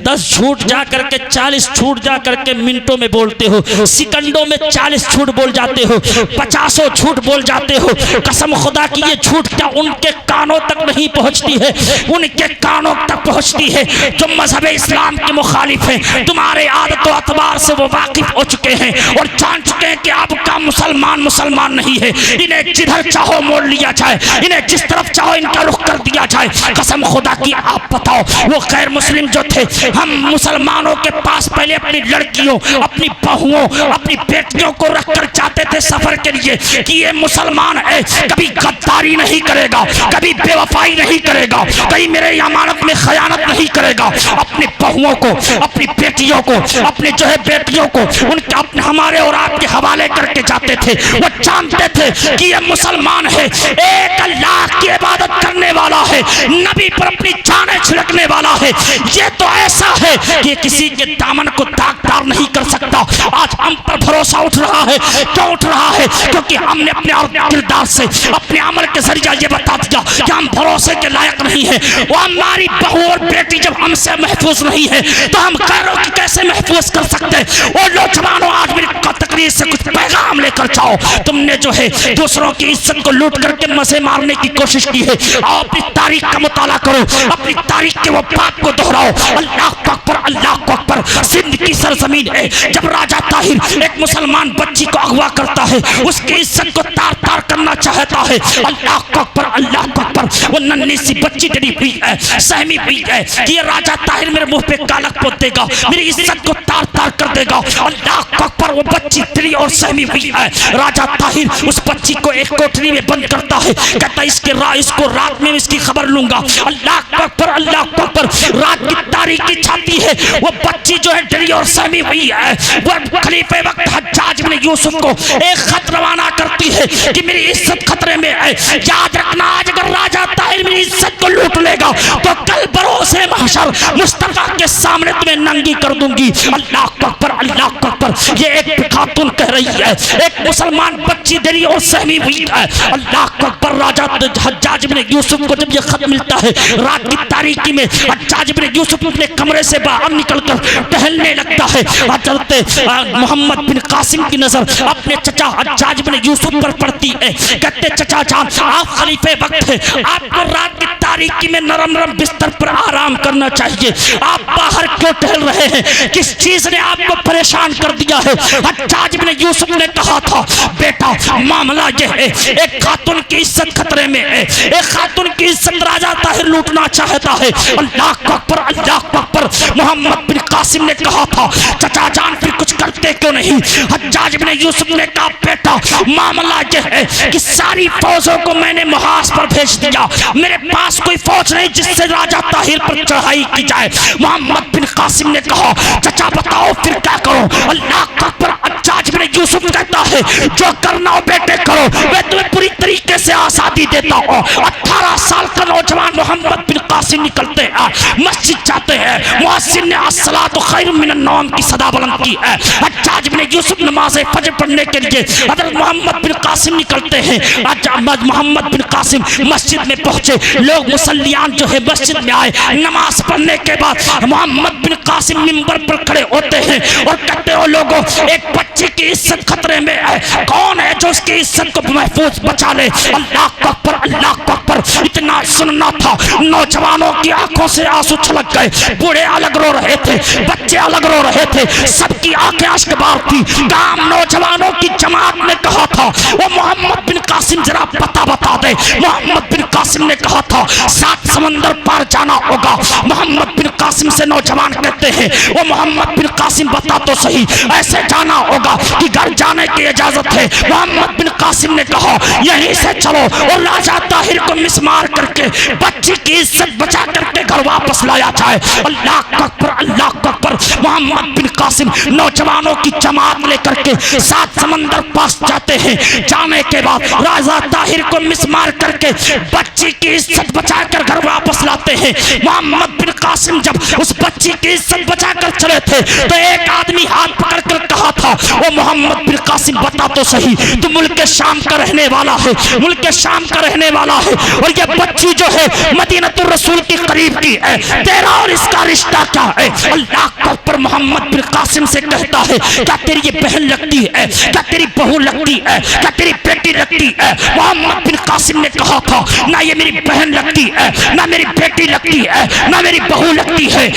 10 جھوٹ جا کر کے 40 جھوٹ جا کر کے منٹوں میں بولتے ہو، سیکنڈوں میں 40 جھوٹ بول جاتے ہو، 50 جھوٹ بول جاتے ہو۔ قسم خدا کی یہ جھوٹ کیا ان کے کانوں تک نہیں پہنچتی ہے؟ ان کے کانوں تک پہنچتی ہے جو مذہب اسلام کے مخالف ہیں۔ تمہارے عادت و اعتبار سے وہ واقف ہو چکے ہیں اور جان چکے ہیں کہ آپ کا مسلمان نہیں ہے۔ انہیں جدھر چاہو موڑ لیا جائے، انہیں جس طرف چاہو ان کا رخ کر دیا جائے۔ قسم خدا کی آپ بتاؤ وہ غیر مسلم جو تھے، ہم مسلمانوں کے پاس پہلے اپنی لڑکیوں، اپنی بہوؤں، اپنی بیٹیوں کو رکھ کر جاتے تھے سفر کے لیے کہ یہ مسلمان ہے، کبھی غداری نہیں کرے گا، کبھی بے وفائی نہیں کرے گا، کہیں میرے امانت میں خیانت نہیں کرے گا۔ اپنی بہوؤں کو، اپنی بیٹیوں کو، اپنی جو ہے بیٹیوں کو ان کے اپنے ہمارے اور آپ کے حوالے کر کے جاتے تھے۔ وہ جانتے تھے کہ یہ مسلمان ہے، ایک اللہ کی عبادت کرنے والا ہے، نبی پر اپنی جانیں چھڑکنے والا ہے، یہ تو ایسا ہے کہ کسی کے دامن کو داغدار نہیں کر سکتا۔ آج ہم پر بھروسہ اٹھ رہا ہے، کیوں اٹھ رہا ہے؟ کیونکہ ہم نے اپنے کردار سے، اپنے عمل کے ذریعہ یہ بتا دیا کہ ہم بھروسے کے لائق نہیں ہیں۔ وہ ہماری بہو اور بیٹی جب ہم سے محفوظ نہیں ہے تو ہم غیروں کی کیسے محفوظ کر سکتے؟ اور نوجوانوں آج میری تقریر سے کچھ پیغام لے کر جاؤ۔ تم نے جو ہے دوسروں کی عزت کو لوٹ کر کے مزے مارنے کی کوشش کی ہے، آؤ اپنی تاریخ کا مطالعہ کرو، اپنی تاریخ کے وہ بات کو دہراؤ۔ اللہ اکبر، اللہ اکبر۔ سندھ کی سرزمین ہے، جب راجہ طاہر ایک مسلمان بچی کو اغوا کرتا ہے، اس کی عزت کو تار تار کرنا چاہتا ہے۔ اللہ اکبر، اللہ اکبر۔ وہ ننھی سی بچی ڈری ہوئی ہے، سہمی ہوئی ہے کہ یہ راجہ طاہر میرے منہ پہ کالک پوت دے گا، میری عزت کو تار تار کر دے گا۔ اللہ اکبر۔ وہ بچی ڈری اور سہمی ہوئی ہے۔ راجہ طاہر اس بچی کو ایک کوٹری میں بند کرتا ہے، کہتا ہے اس کو رات میں اس کی خبر لوں گا۔ اللہ اکبر، اللہ اکبر۔ رات کی تاریکی چھاتی ہے، وہ بچی جو ہے ڈری اور سہمی ہوئی ہے، وہ خلیفہ وقت حجاج بن یوسف کو ایک خط روانہ کرتی ہے کہ میری عزت خطرے میں ہے، یاد رکھنا آج اگر راجہ طاہر میری عزت کو لوٹ لے گا تو کل بروز محشر مصطفیٰ کے سامنے تمہیں ننگی کر دوں گی۔ اللہ اکبر، اللہ اکبر۔ یہ ایک خاتون کہہ رہی ہے، ایک مسلمان بچی ڈری اور سہمی ہوئی ہے۔ اللہ اکبر۔ راجہ حجاج بن یوسف کو جب یہ خط ملتا ہے، رات کی تاریکی میں حجاج بن یوسف اپنے کمرے سے باہر نکل کر ٹہلنے لگتا ہے۔ حضرت محمد بن قاسم کی نظر اپنے چچا حجاج بن یوسف پر پڑتی ہے، کہتے چچا جان آپ خلیفہ وقت ہے، آپ کو رات کی تاریکی میں نرم نرم بستر پر آرام کرنا چاہیے، آپ باہر کیوں ٹہل رہے ہیں؟ کس چیز نے آپ کو پریشان کر دیا ہے؟ حجاج بن یوسف نے کہا تھا بیٹا معاملہ یہ ہے، ایک خاتون کی عزت خطرے میں ہے، ایک خاتون کی عزت راجہ طاہر لوٹنا چاہتا ہے۔ اللہ اکبر، اللہ اکبر۔ محمد بن قاسم نے کہا تھا چچا جان پھر کچھ کرتے کیوں نہیں؟ حجاج بن یوسف نے کہا بیٹا معاملہ یہ ہے کہ ساری فوجوں کو میں نے محاذ پر بھیج دیا، میرے پاس کوئی فوج نہیں جس سے راجہ طاہر پر چڑھائی کی جائے۔ محمد بن قاسم نے کہا چچا بتاؤ پھر کیا کرو؟ اللہ اکبر۔ حجاج بن یوسف کہتا ہے جو کرنا ہو بیٹے کرو، میں تمہیں پوری طریقے سے آزادی دیتا ہوں۔ 18 سال کا نوجوان محمد بن قاسم نکلتے ہیں، مسجد جاتے ہیں، مؤذن نے الصلاۃ خیر من النوم کی صدا بلند کی ہے۔ حجاج بن یوسف نماز فجر پڑھنے کے لیے حضرت محمد بن قاسم نکلتے ہیں۔ محمد بن قاسم مسجد میں پہنچے، لوگ مسلیان جو ہے مسجد میں آئے، نماز پڑھنے کے بعد محمد بن قاسم منبر پر کھڑے ہوتے ہیں اور کہتے ہو لوگوں ایک بچی کی عزت خطرے میں ہے، کون ہے جو اس کی عزت کو محفوظ بچا لے؟ اللہ اکبر، اللہ اکبر۔ اتنا سننا تھا، نوجوانوں کی آنکھوں سے آنسو چھلک گئے، بوڑھے الگ رو رہے تھے، بچے الگ رو رہے تھے، سب کی آنکھیں اشکبار تھی۔ کام نوجوانوں کی جماعت نے کہا تھا وہ محمد بن قاسم ذرا پتہ بتا دے۔ محمد بن قاسم نے کہا تھا 7 سمندر پار جانا ہوگا۔ محمد بن قاسم سے نوجوان کہتے ہیں وہ محمد بن قاسم قاسم بتا تو صحیح، ایسے جانا ہوگا کہ گھر جانے کی اجازت ہے۔ محمد بن قاسم نے کہا یہیں سے چلو، اور راجہ طاہر کو مسمار کر کے بچی کی عزت بچا کر کے گھر واپس لایا جائے۔ اللہ اکبر، اللہ اکبر۔ محمد بن قاسم نوجوانوں کی جماعت لے کر کے 7 سمندر پاس جاتے ہیں۔ جانے کے بعد راجہ طاہر کو مسمار کر کے بچی کی عزت بچا کر گھر واپس لاتے ہیں۔ محمد بن قاسم جب اس بچی کی عزت بچا کر چلے تھے تو ایک آدمی ہاتھ پکڑ کر کہا تھا وہ محمد بن قاسم بتا تو صحیح، تو ملک شام کا رہنے والا ہے، ملک شام کا رہنے والا ہے، اور یہ بچی جو ہے مدینہ الرسول کی قریب کی ہے، تیرا اور اس کا رشتہ کیا ہے؟ اللہ پر محمد بن قاسم سے کہتا ہے کیا تیری یہ بہن لگتی ہے، کیا تیری بہو لگتی ہے، کیا تیری بیٹی لگتی ہے؟ محمد بن قاسم نے کہا تھا نہ یہ میری بہن لگتی ہے، نہ میری بیٹی لگتی ہے، نہ میری بہو لگتی ہے۔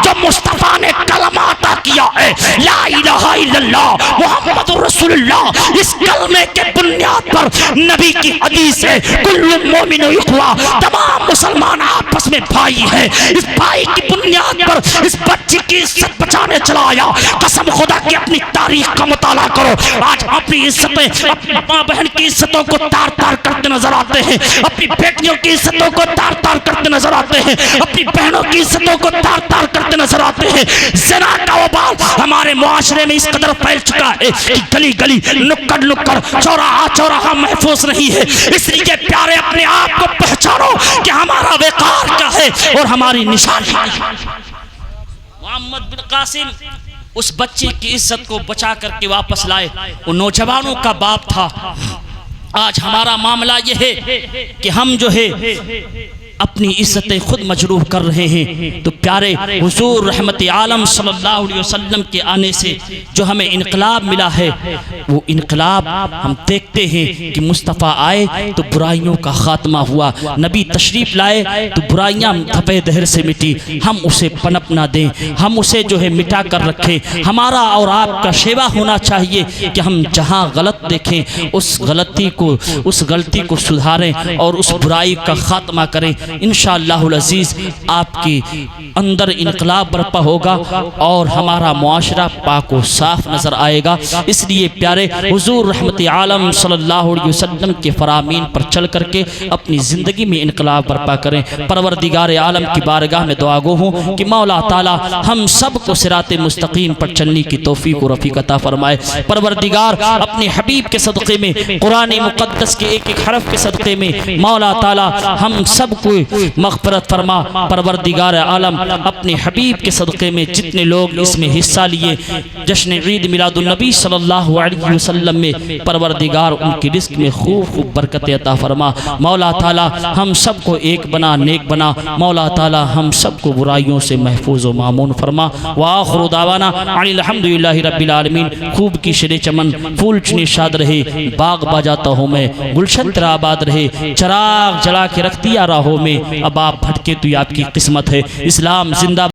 جو مصطفیٰ نے کلمہ عطا کیا ہے لا الہ الا اللہ محمد رسول اللہ، اس کلمے کے بنیاد پر نبی کی حدیث ہے کل مومن اخوہ، تمام مسلمان آپس میں بھائی ہیں۔ اس بھائی کی بنیاد پر اس بچی کی عزت بچانے چلا آیا۔ قسم خدا کی اپنی تاریخ کا مطالعہ کرو، آج اپنی عزتیں، اپنی ماں بہن کی عزتوں کو تار تار کرتے نظر آتے ہیں، اپنی بیٹیوں کی عزتوں کو تار تار کرتے نظر آتے ہیں، اپنی بہنوں کی عزتوں کو تار تار کرتے نظر آتے ہیں۔ زنا کا وبال ہمارے معاشرے میں اس قدر پھیل چکا ہے کہ گلی گلی، نکڑ نکڑ، چوراہا چوراہا محفوظ نہیں ہے۔ اس لیے پیارے اپنے آپ کو پہچانو کہ ہمارا وقار کیا ہے اور ہماری نشانی۔ محمد بن قاسم اس بچے کی عزت کو بچا کر کے واپس لائے، وہ نوجوانوں کا باپ تھا۔ آج ہمارا معاملہ یہ ہے کہ ہم جو ہے اپنی عزتیں خود مجروح کر رہے ہیں۔ تو پیارے حضور رحمت عالم صلی اللہ علیہ وسلم کے آنے سے جو ہمیں انقلاب ملا ہے، وہ انقلاب ہم دیکھتے ہیں کہ مصطفیٰ آئے تو برائیوں کا خاتمہ ہوا، نبی تشریف لائے تو برائیاں دھپے دہر سے مٹی۔ ہم اسے پنپ نہ دیں، ہم اسے جو ہے مٹا کر رکھیں۔ ہمارا اور آپ کا شیوا ہونا چاہیے کہ ہم جہاں غلط دیکھیں اس غلطی کو سدھاریں اور اس برائی کا خاتمہ کریں۔ انشاءاللہ العزیز آپ کی اندر انقلاب برپا ہوگا اور ہمارا معاشرہ پاک و صاف نظر آئے گا۔ اس لیے پیارے حضور رحمت عالم صلی اللہ علیہ وسلم کے فرامین پر چل کر کے اپنی زندگی میں انقلاب برپا کریں۔ پروردگار عالم کی بارگاہ میں دعا گو ہوں کہ مولا تعالی ہم سب کو صراط مستقیم پر چلنے کی توفیق و رفیق عطا فرمائے۔ پروردگار اپنے حبیب کے صدقے میں، قرآن مقدس کے ایک ایک حرف کے صدقے میں مولا تعالی ہم سب کو مغفرت فرما۔ پروردگار عالم اپنے حبیب کے صدقے میں جتنے لوگ اس میں حصہ لیے جشن عید میلاد النبی صلی اللہ علیہ وسلم میں، پروردگار ان کی رزق میں خوب خوب برکت عطا فرما۔ مولا تعالی ہم سب کو ایک بنا، نیک بنا۔ مولا تعالی ہم سب کو برائیوں سے محفوظ و مامون فرما۔ وآخر دعوانا الحمدللہ رب العالمین۔ خوب کی شر چمن، پھول چنی شاد رہے، باغ باجاتا ہوں میں، گلشن تیرا آباد رہے، چراغ جلا کے رکھ دیا راہوں میں، اب آپ بھٹکے تو یہ آپ کی قسمت ہے۔ اسلام زندہ